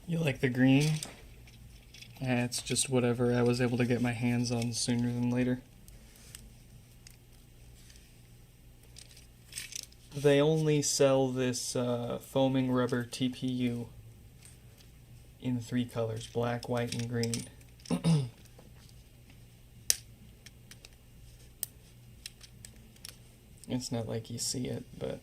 S1: You like the green? It's just whatever I was able to get my hands on sooner than later. They only sell this foaming rubber TPU in 3 colors, black, white, and green. It's not like you see it, but...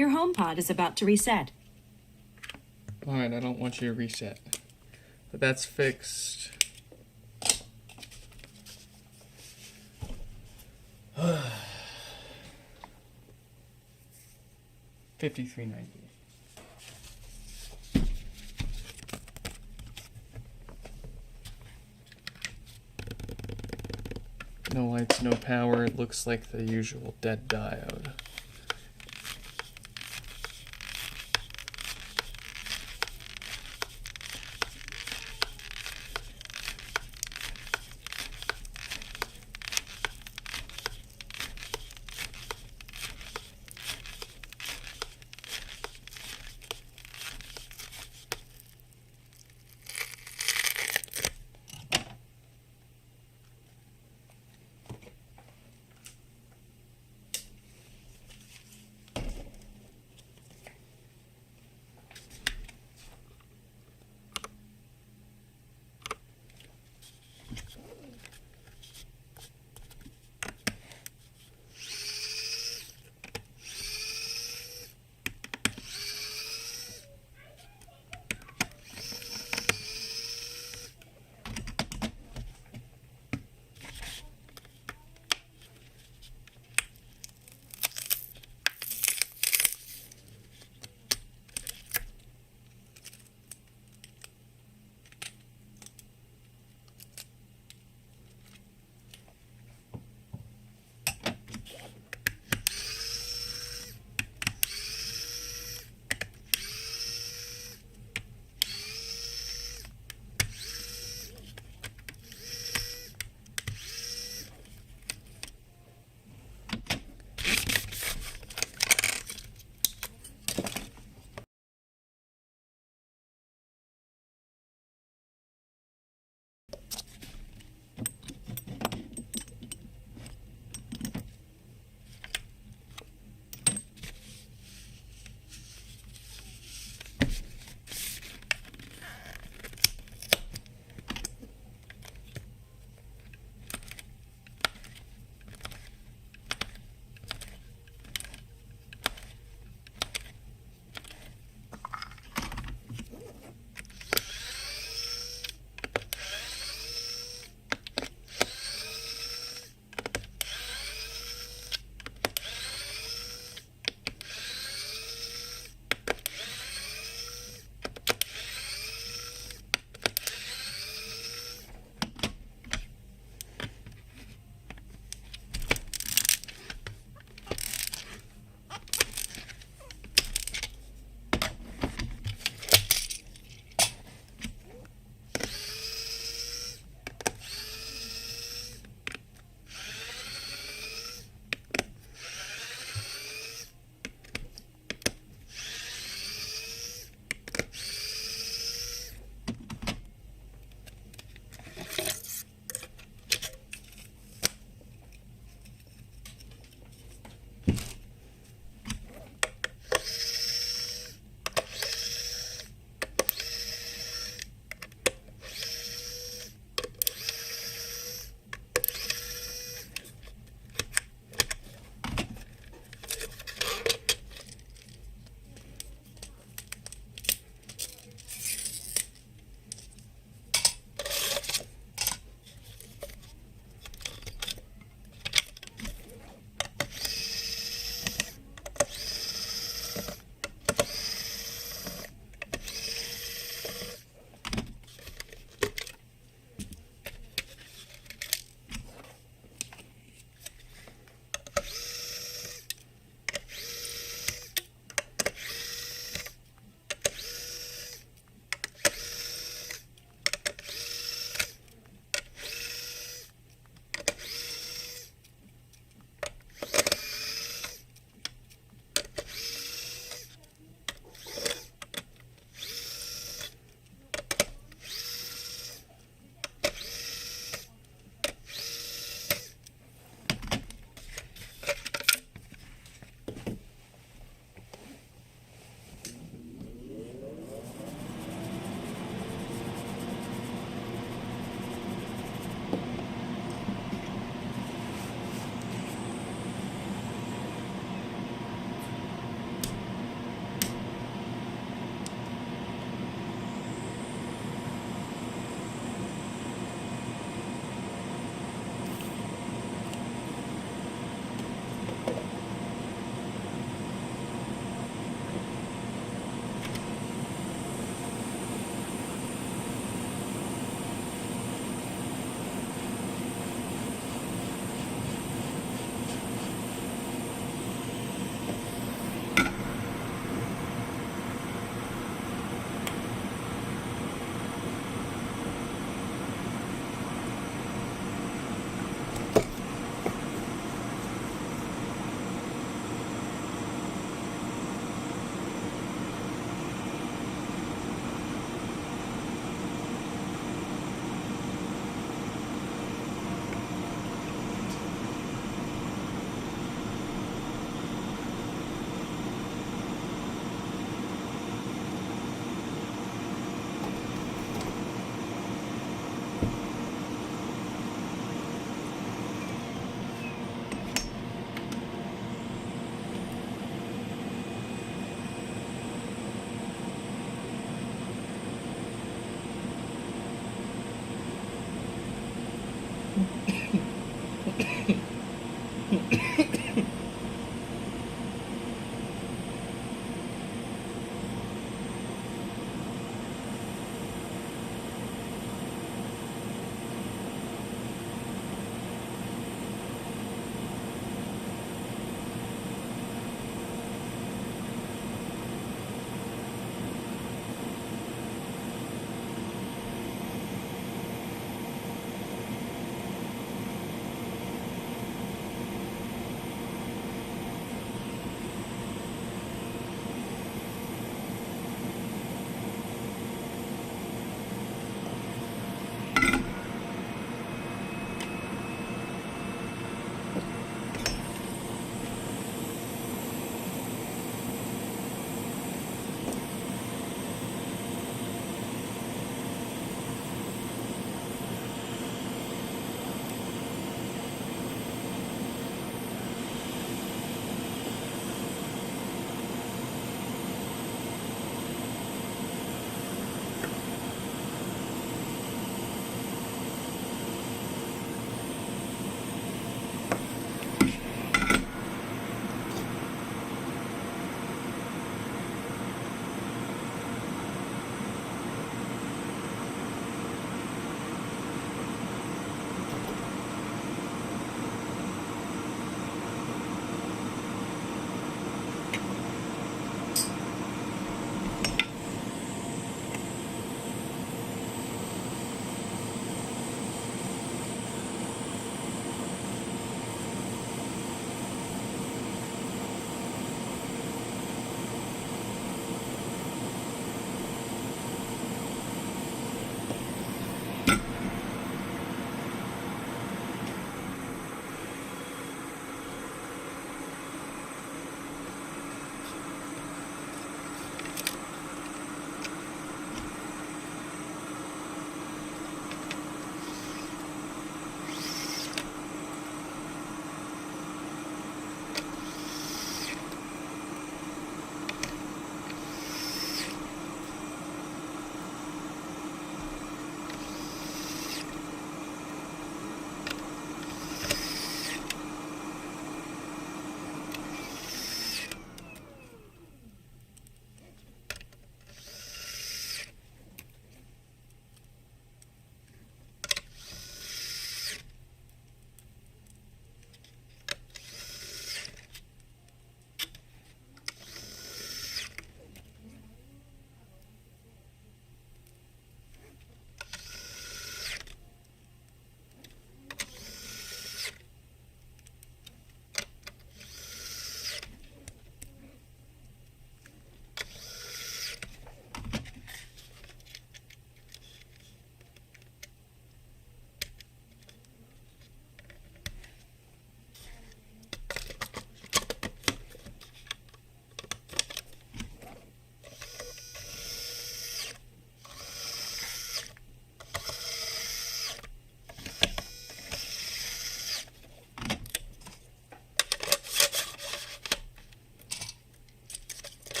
S3: Your HomePod is about to reset.
S1: Alright, I don't want you to reset. But that's fixed. $53.98. No lights, no power. It looks like the usual dead diode.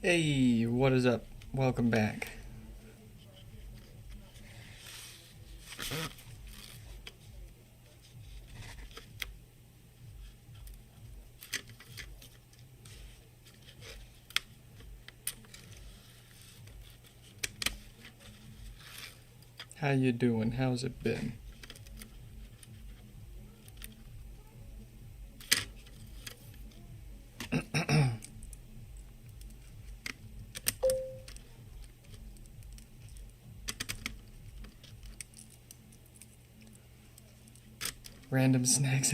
S1: Hey, what is up? Welcome back. How you doing? How's it been? Random snacks.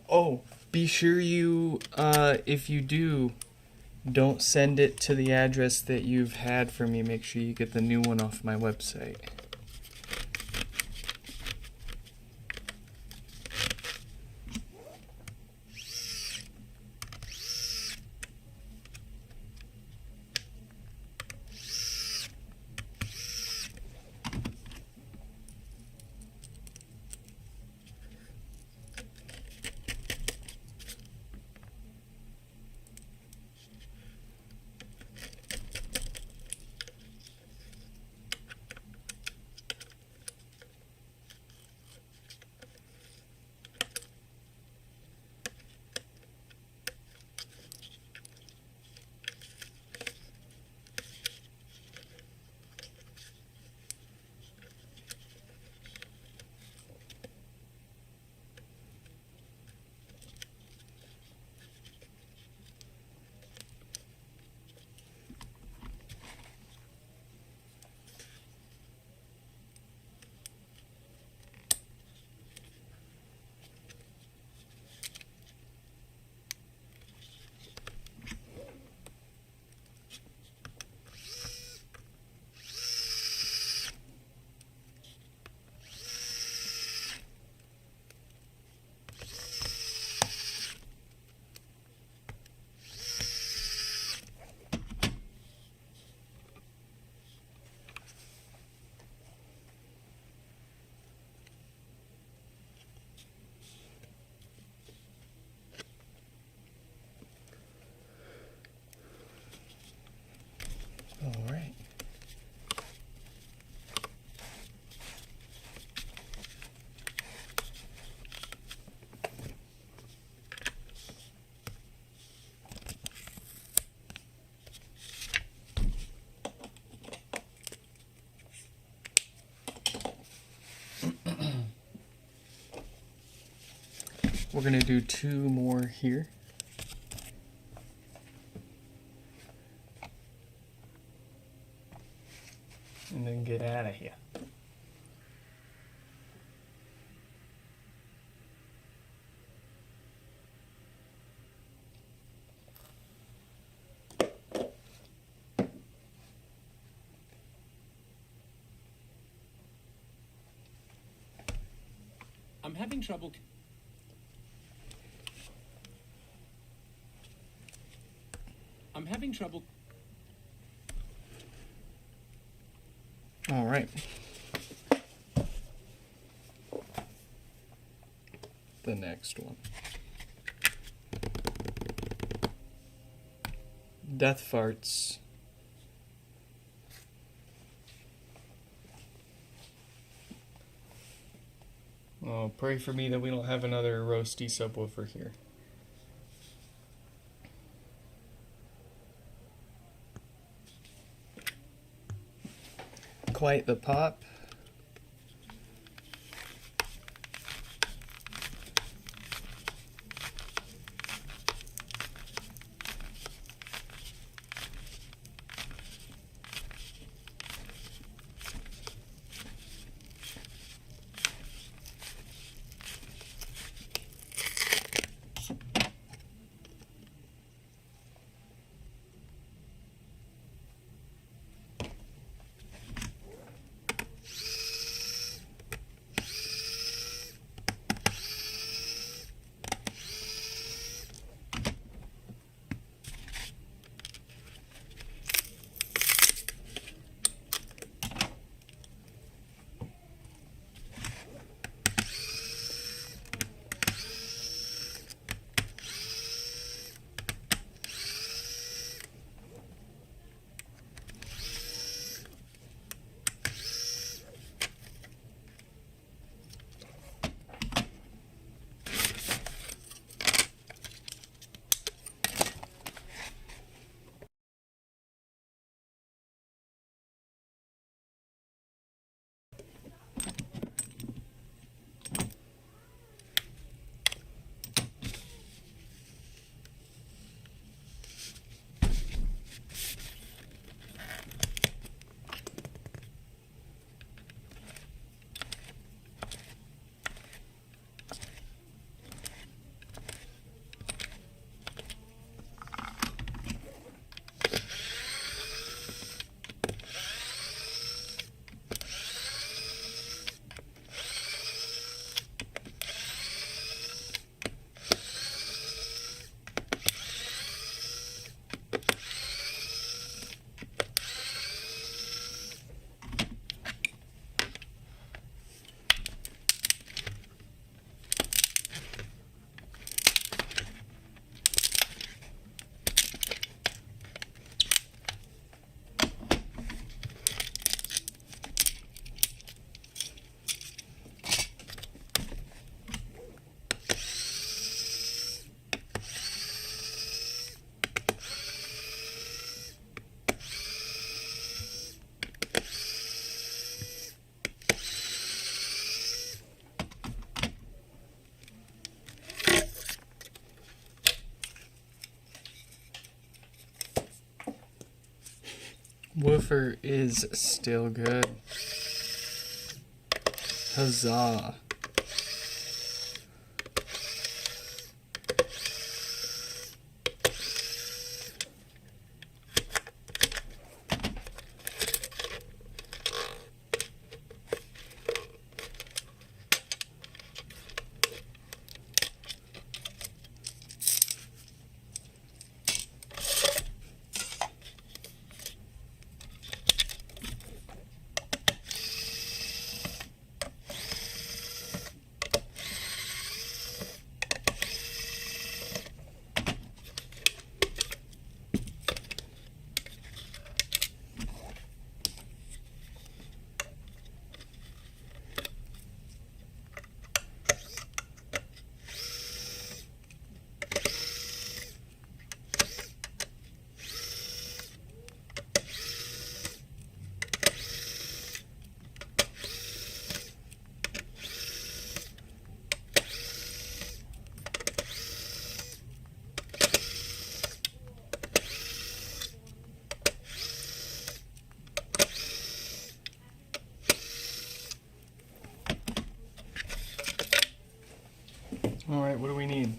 S1: Oh, be sure you, if you do, don't send it to the address that you've had for me. Make sure you get the new one off my website. All right. We're gonna do 2 more here. And then get out of here.
S4: I'm having trouble. I'm having trouble.
S1: All right. The next one. Death farts. Oh, pray for me that we don't have another roasty subwoofer here. Quite the pop. Woofer is still good. Huzzah. Alright, what do we need?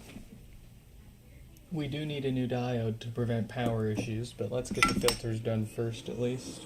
S1: We do need a new diode to prevent power issues, but let's get the filters done first at least.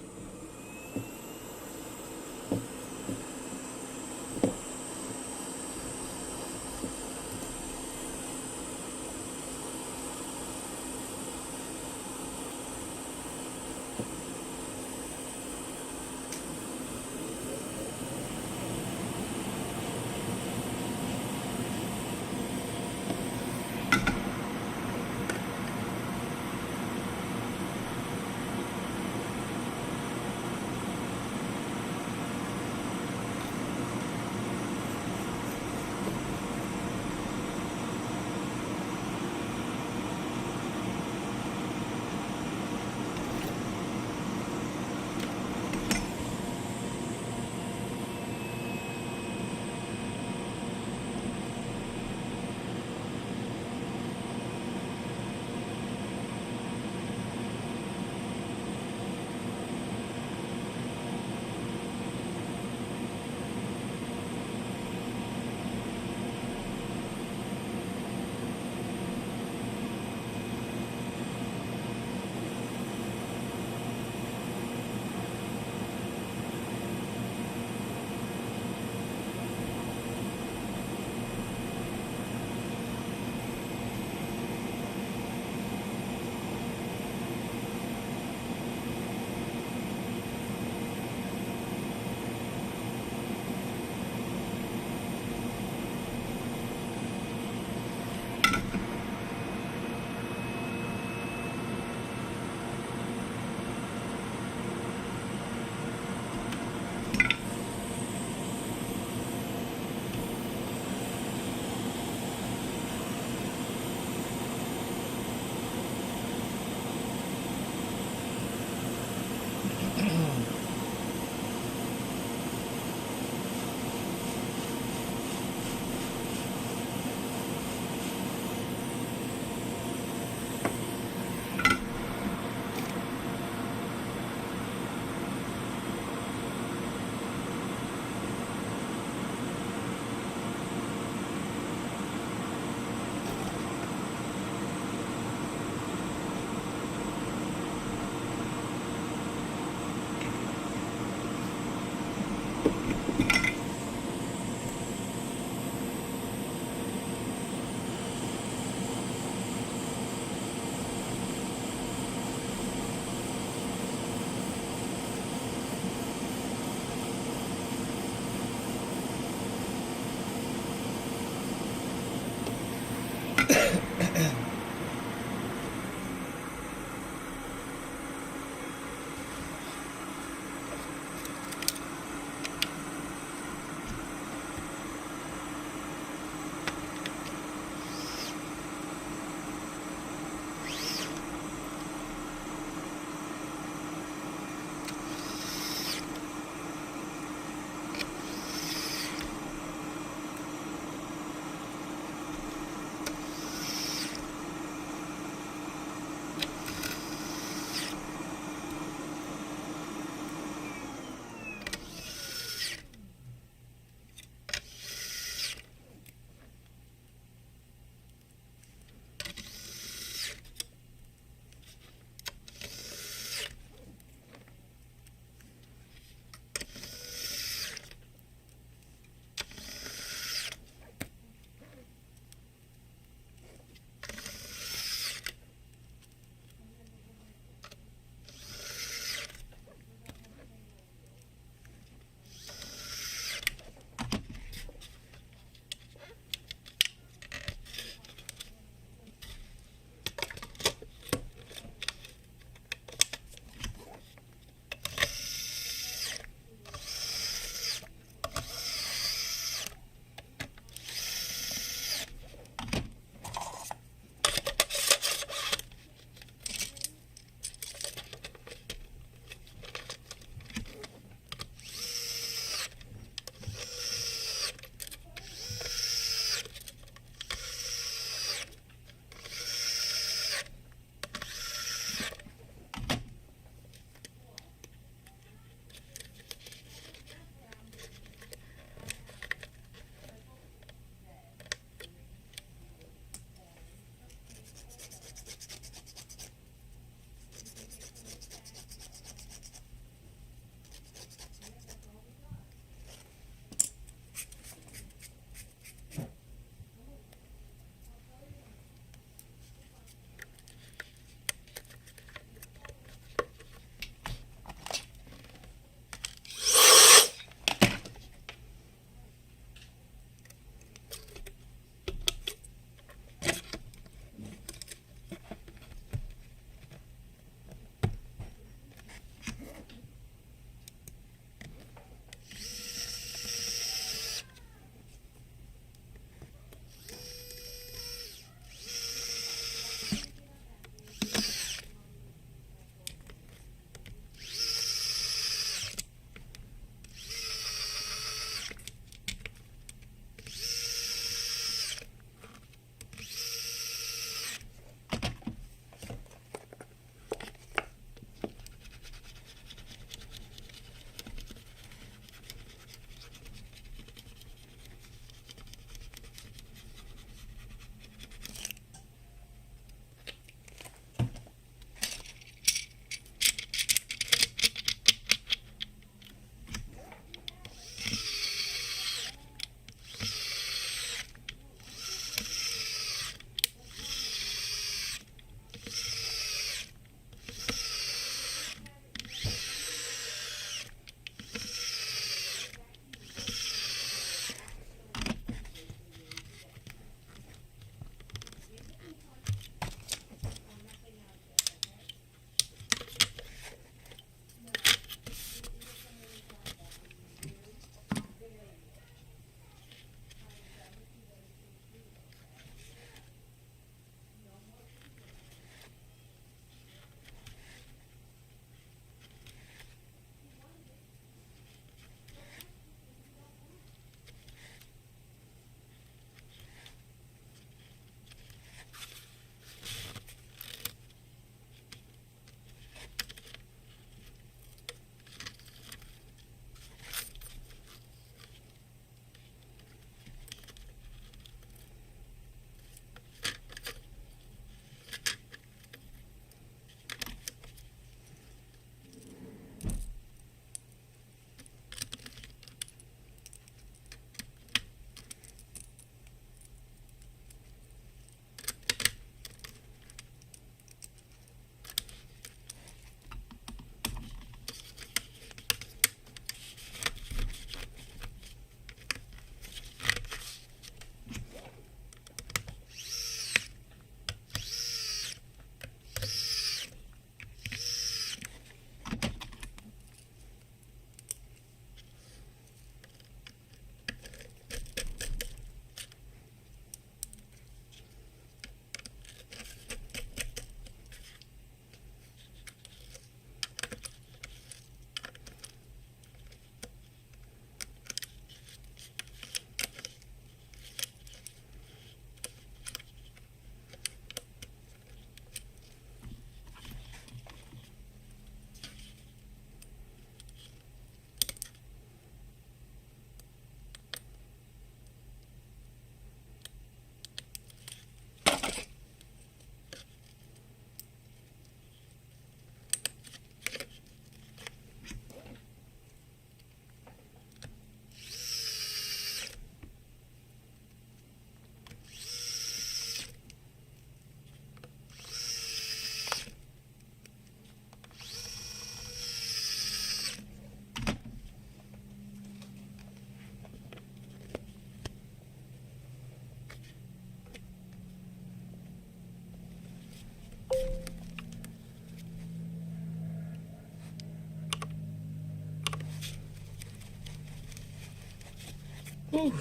S1: Whew.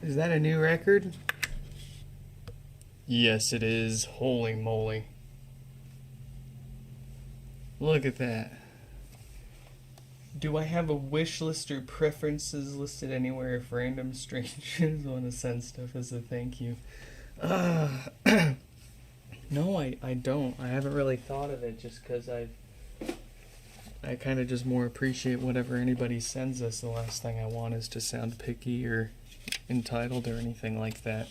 S1: Is that a new record? Yes, it is. Holy moly. Look at that. Do I have a wish list or preferences listed anywhere if random strangers want to send stuff as a thank you? No, I don't. I haven't really thought of it just because I kind of just more appreciate whatever anybody sends us. The last thing I want is to sound picky or entitled or anything like that.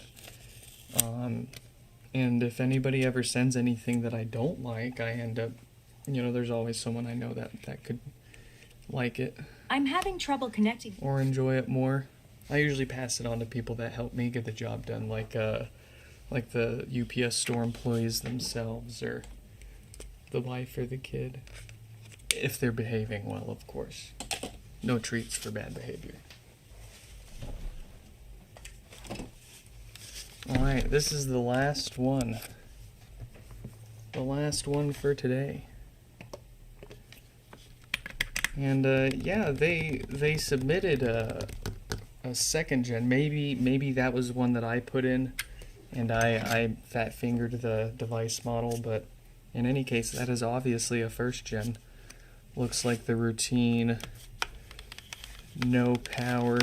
S1: And if anybody ever sends anything that I don't like, I end up, there's always someone I know that could like it.
S3: I'm having trouble connecting.
S1: Or enjoy it more. I usually pass it on to people that help me get the job done, like the UPS store employees themselves, or the wife or the kid. If they're behaving well, of course. No treats for bad behavior. Alright, this is the last one. The last one for today. And yeah, they submitted a second gen. Maybe that was one that I put in, and I fat fingered the device model. But in any case, that is obviously a first gen. Looks like the routine, no power,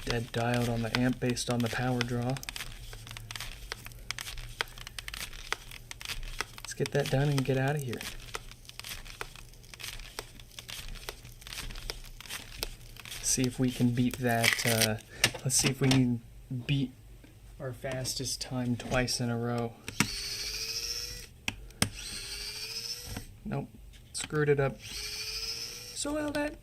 S1: dead diode on the amp based on the power draw. Let's get that done and get out of here. See if we can beat that. Let's see if we can beat our fastest time twice in a row. Nope, screwed it up. So well that.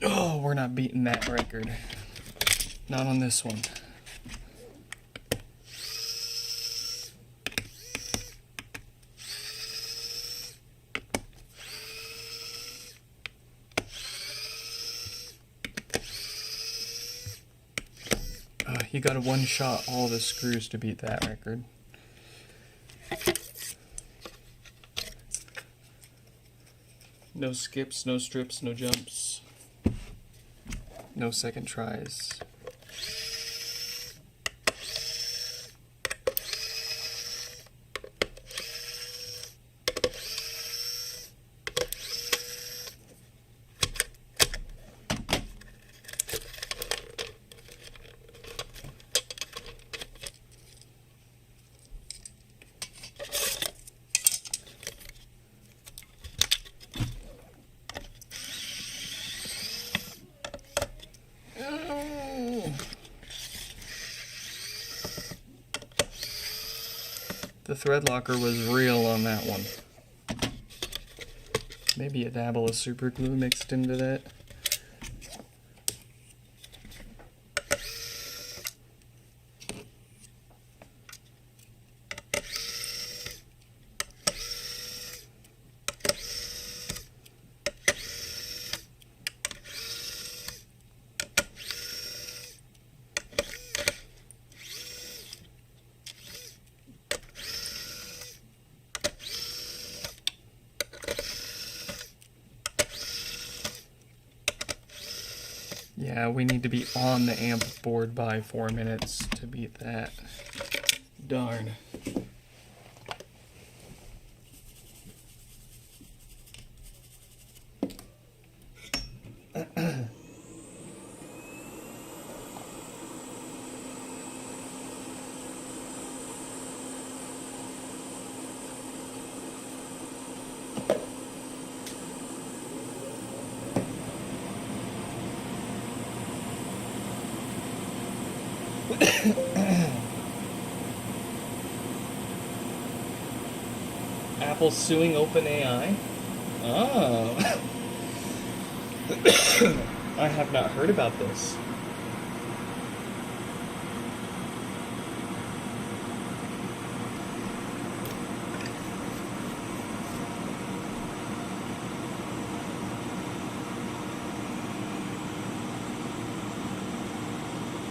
S1: Oh, we're not beating that record. Not on this one. You got a one-shot all the screws to beat that record. No skips, no strips, no jumps. No second tries. The thread locker was real on that one. Maybe a dabble of super glue mixed into that. Yeah, we need to be on the amp board by 4 minutes to beat that. Darn. Apple suing OpenAI? Oh. I have not heard about this.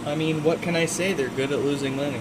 S1: I mean, what can I say? They're good at losing money.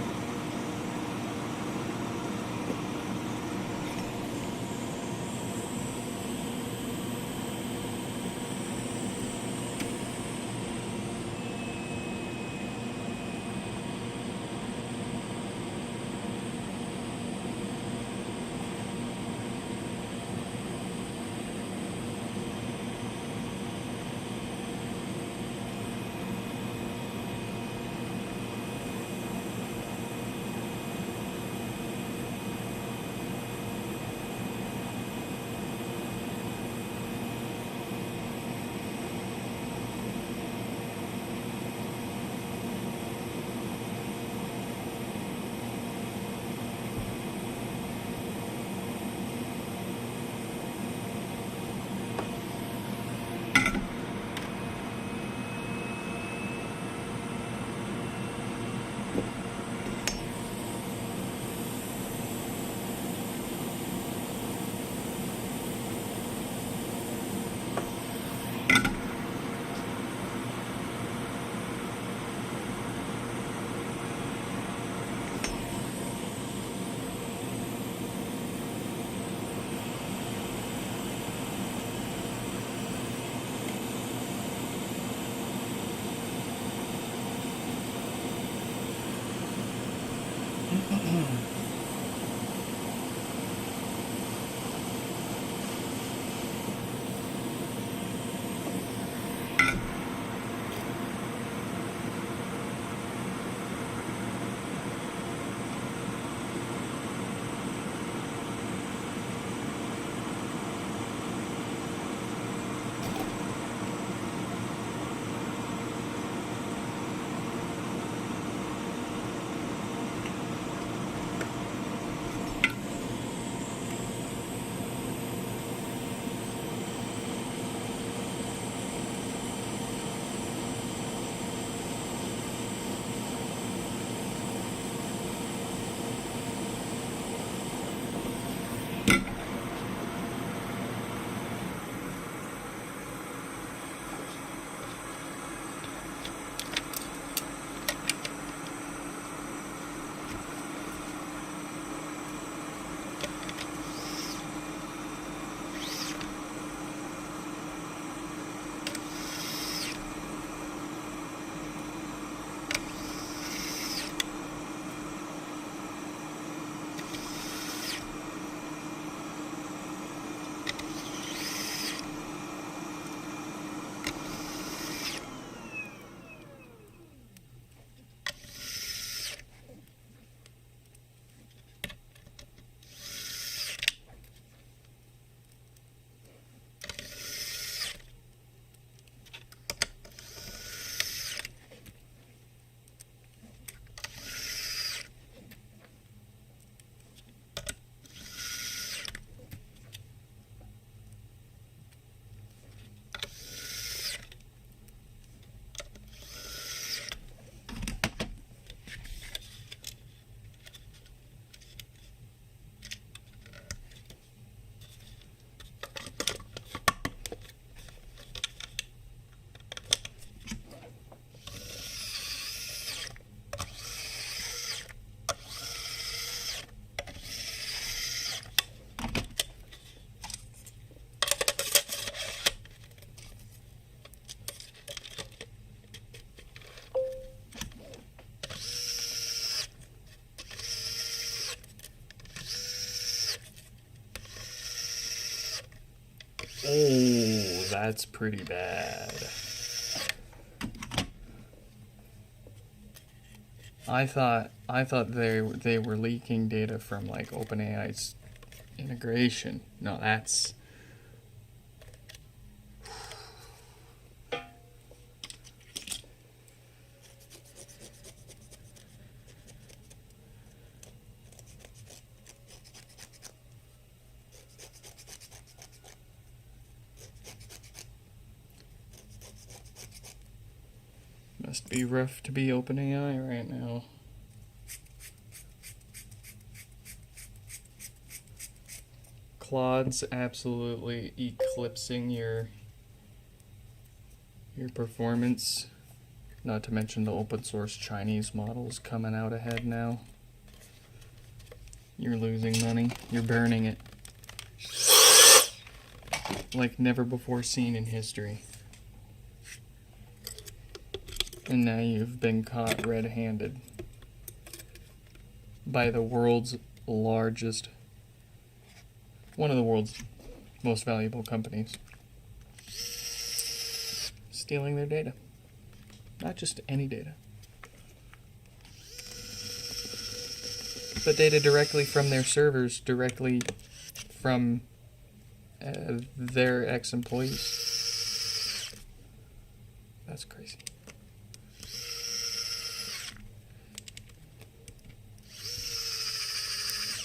S1: That's pretty bad. I thought they were leaking data from like OpenAI's integration. No, that's must be rough to be OpenAI right now. Claude's absolutely eclipsing your performance. Not to mention the open source Chinese models coming out ahead now. You're losing money. You're burning it. Like never before seen in history. And now you've been caught red-handed by the world's largest, one of the world's most valuable companies, stealing their data. Not just any data, but data directly from their servers, directly from their ex-employees. That's crazy.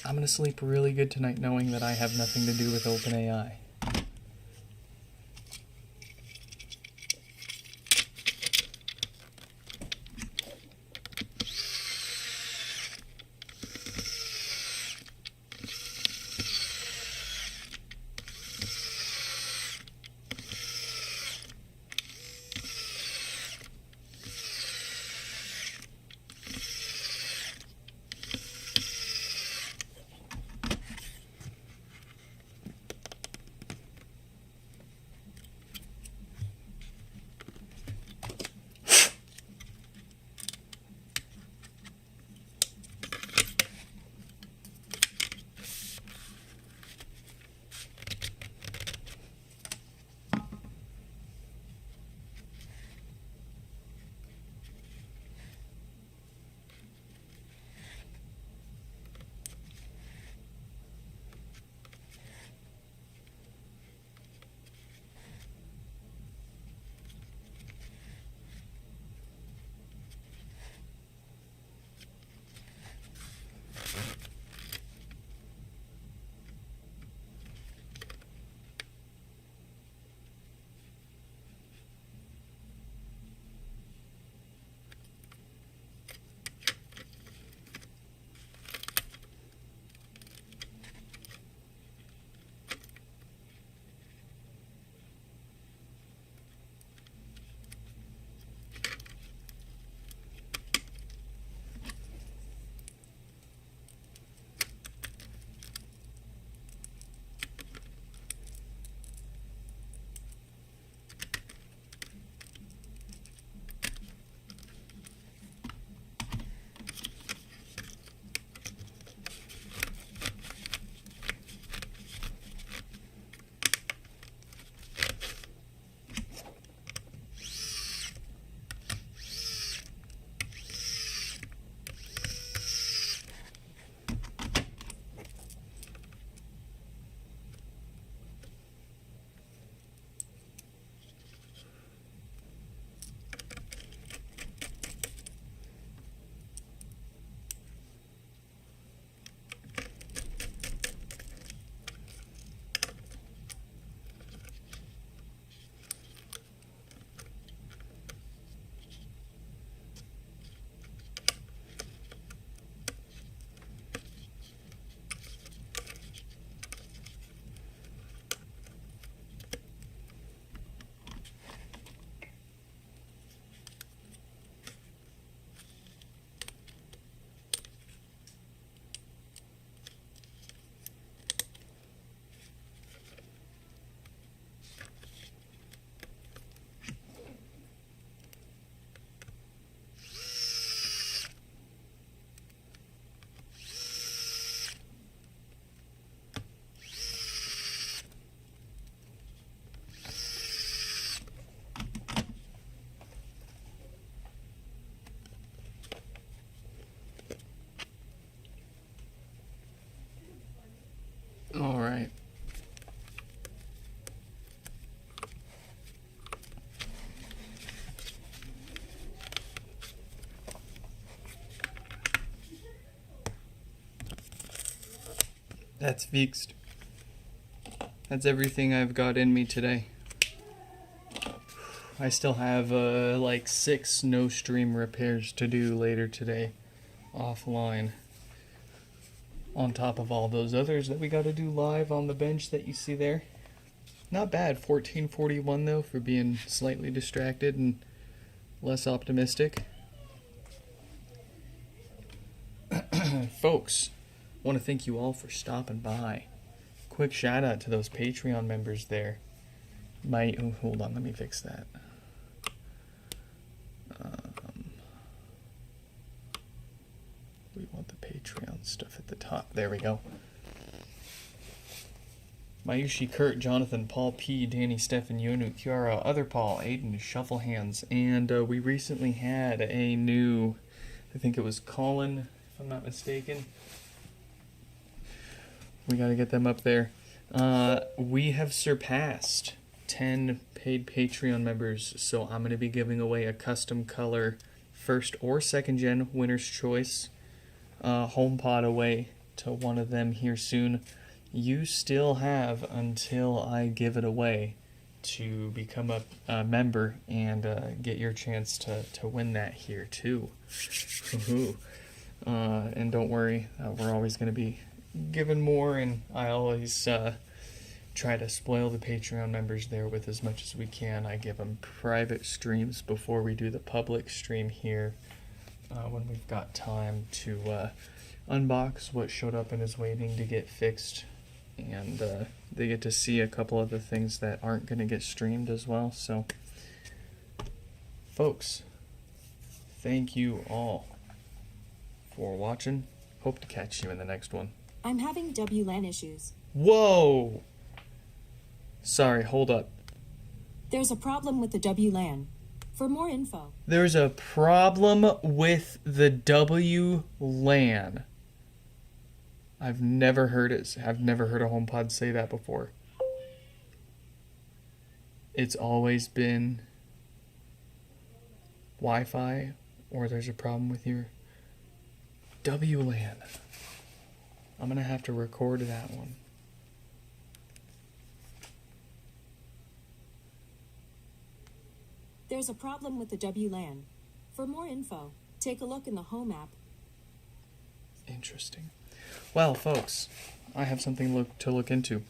S1: I'm gonna sleep really good tonight knowing that I have nothing to do with OpenAI. That's fixed. That's everything I've got in me today. I still have like 6 no stream repairs to do later today offline. On top of all those others that we got to do live on the bench that you see there. Not bad, 1441 though, for being slightly distracted and less optimistic. Folks, want to thank you all for stopping by. Quick shout out to those Patreon members there. Hold on, let me fix that. We want the Patreon stuff at the top. There we go. Mayushi, Kurt, Jonathan, Paul P, Danny, Stefan, Yonu, Kiara, Other Paul, Aiden, Shuffle Hands, and we recently had a new, I think it was Colin, if I'm not mistaken. We gotta get them up there. We have surpassed 10 paid Patreon members, so I'm gonna be giving away a custom color first or second gen winner's choice HomePod away to one of them here soon. You still have until I give it away to become a member and get your chance to win that here too. And don't worry, we're always going to be giving more, and I always try to spoil the Patreon members there with as much as we can. I give them private streams before we do the public stream here when we've got time to unbox what showed up and is waiting to get fixed. And they get to see a couple of the things that aren't going to get streamed as well. So, folks, thank you all for watching. Hope to catch you in the next one.
S3: I'm having WLAN issues.
S1: Whoa! Sorry, hold up.
S3: There's a problem with the WLAN. For more info.
S1: There's a problem with the WLAN. I've never heard a HomePod say that before. It's always been Wi-Fi, or there's a problem with your WLAN. I'm gonna have to record that one.
S3: There's a problem with the WLAN. For more info, take a look in the Home app.
S1: Interesting. Well, folks, I have something to look into.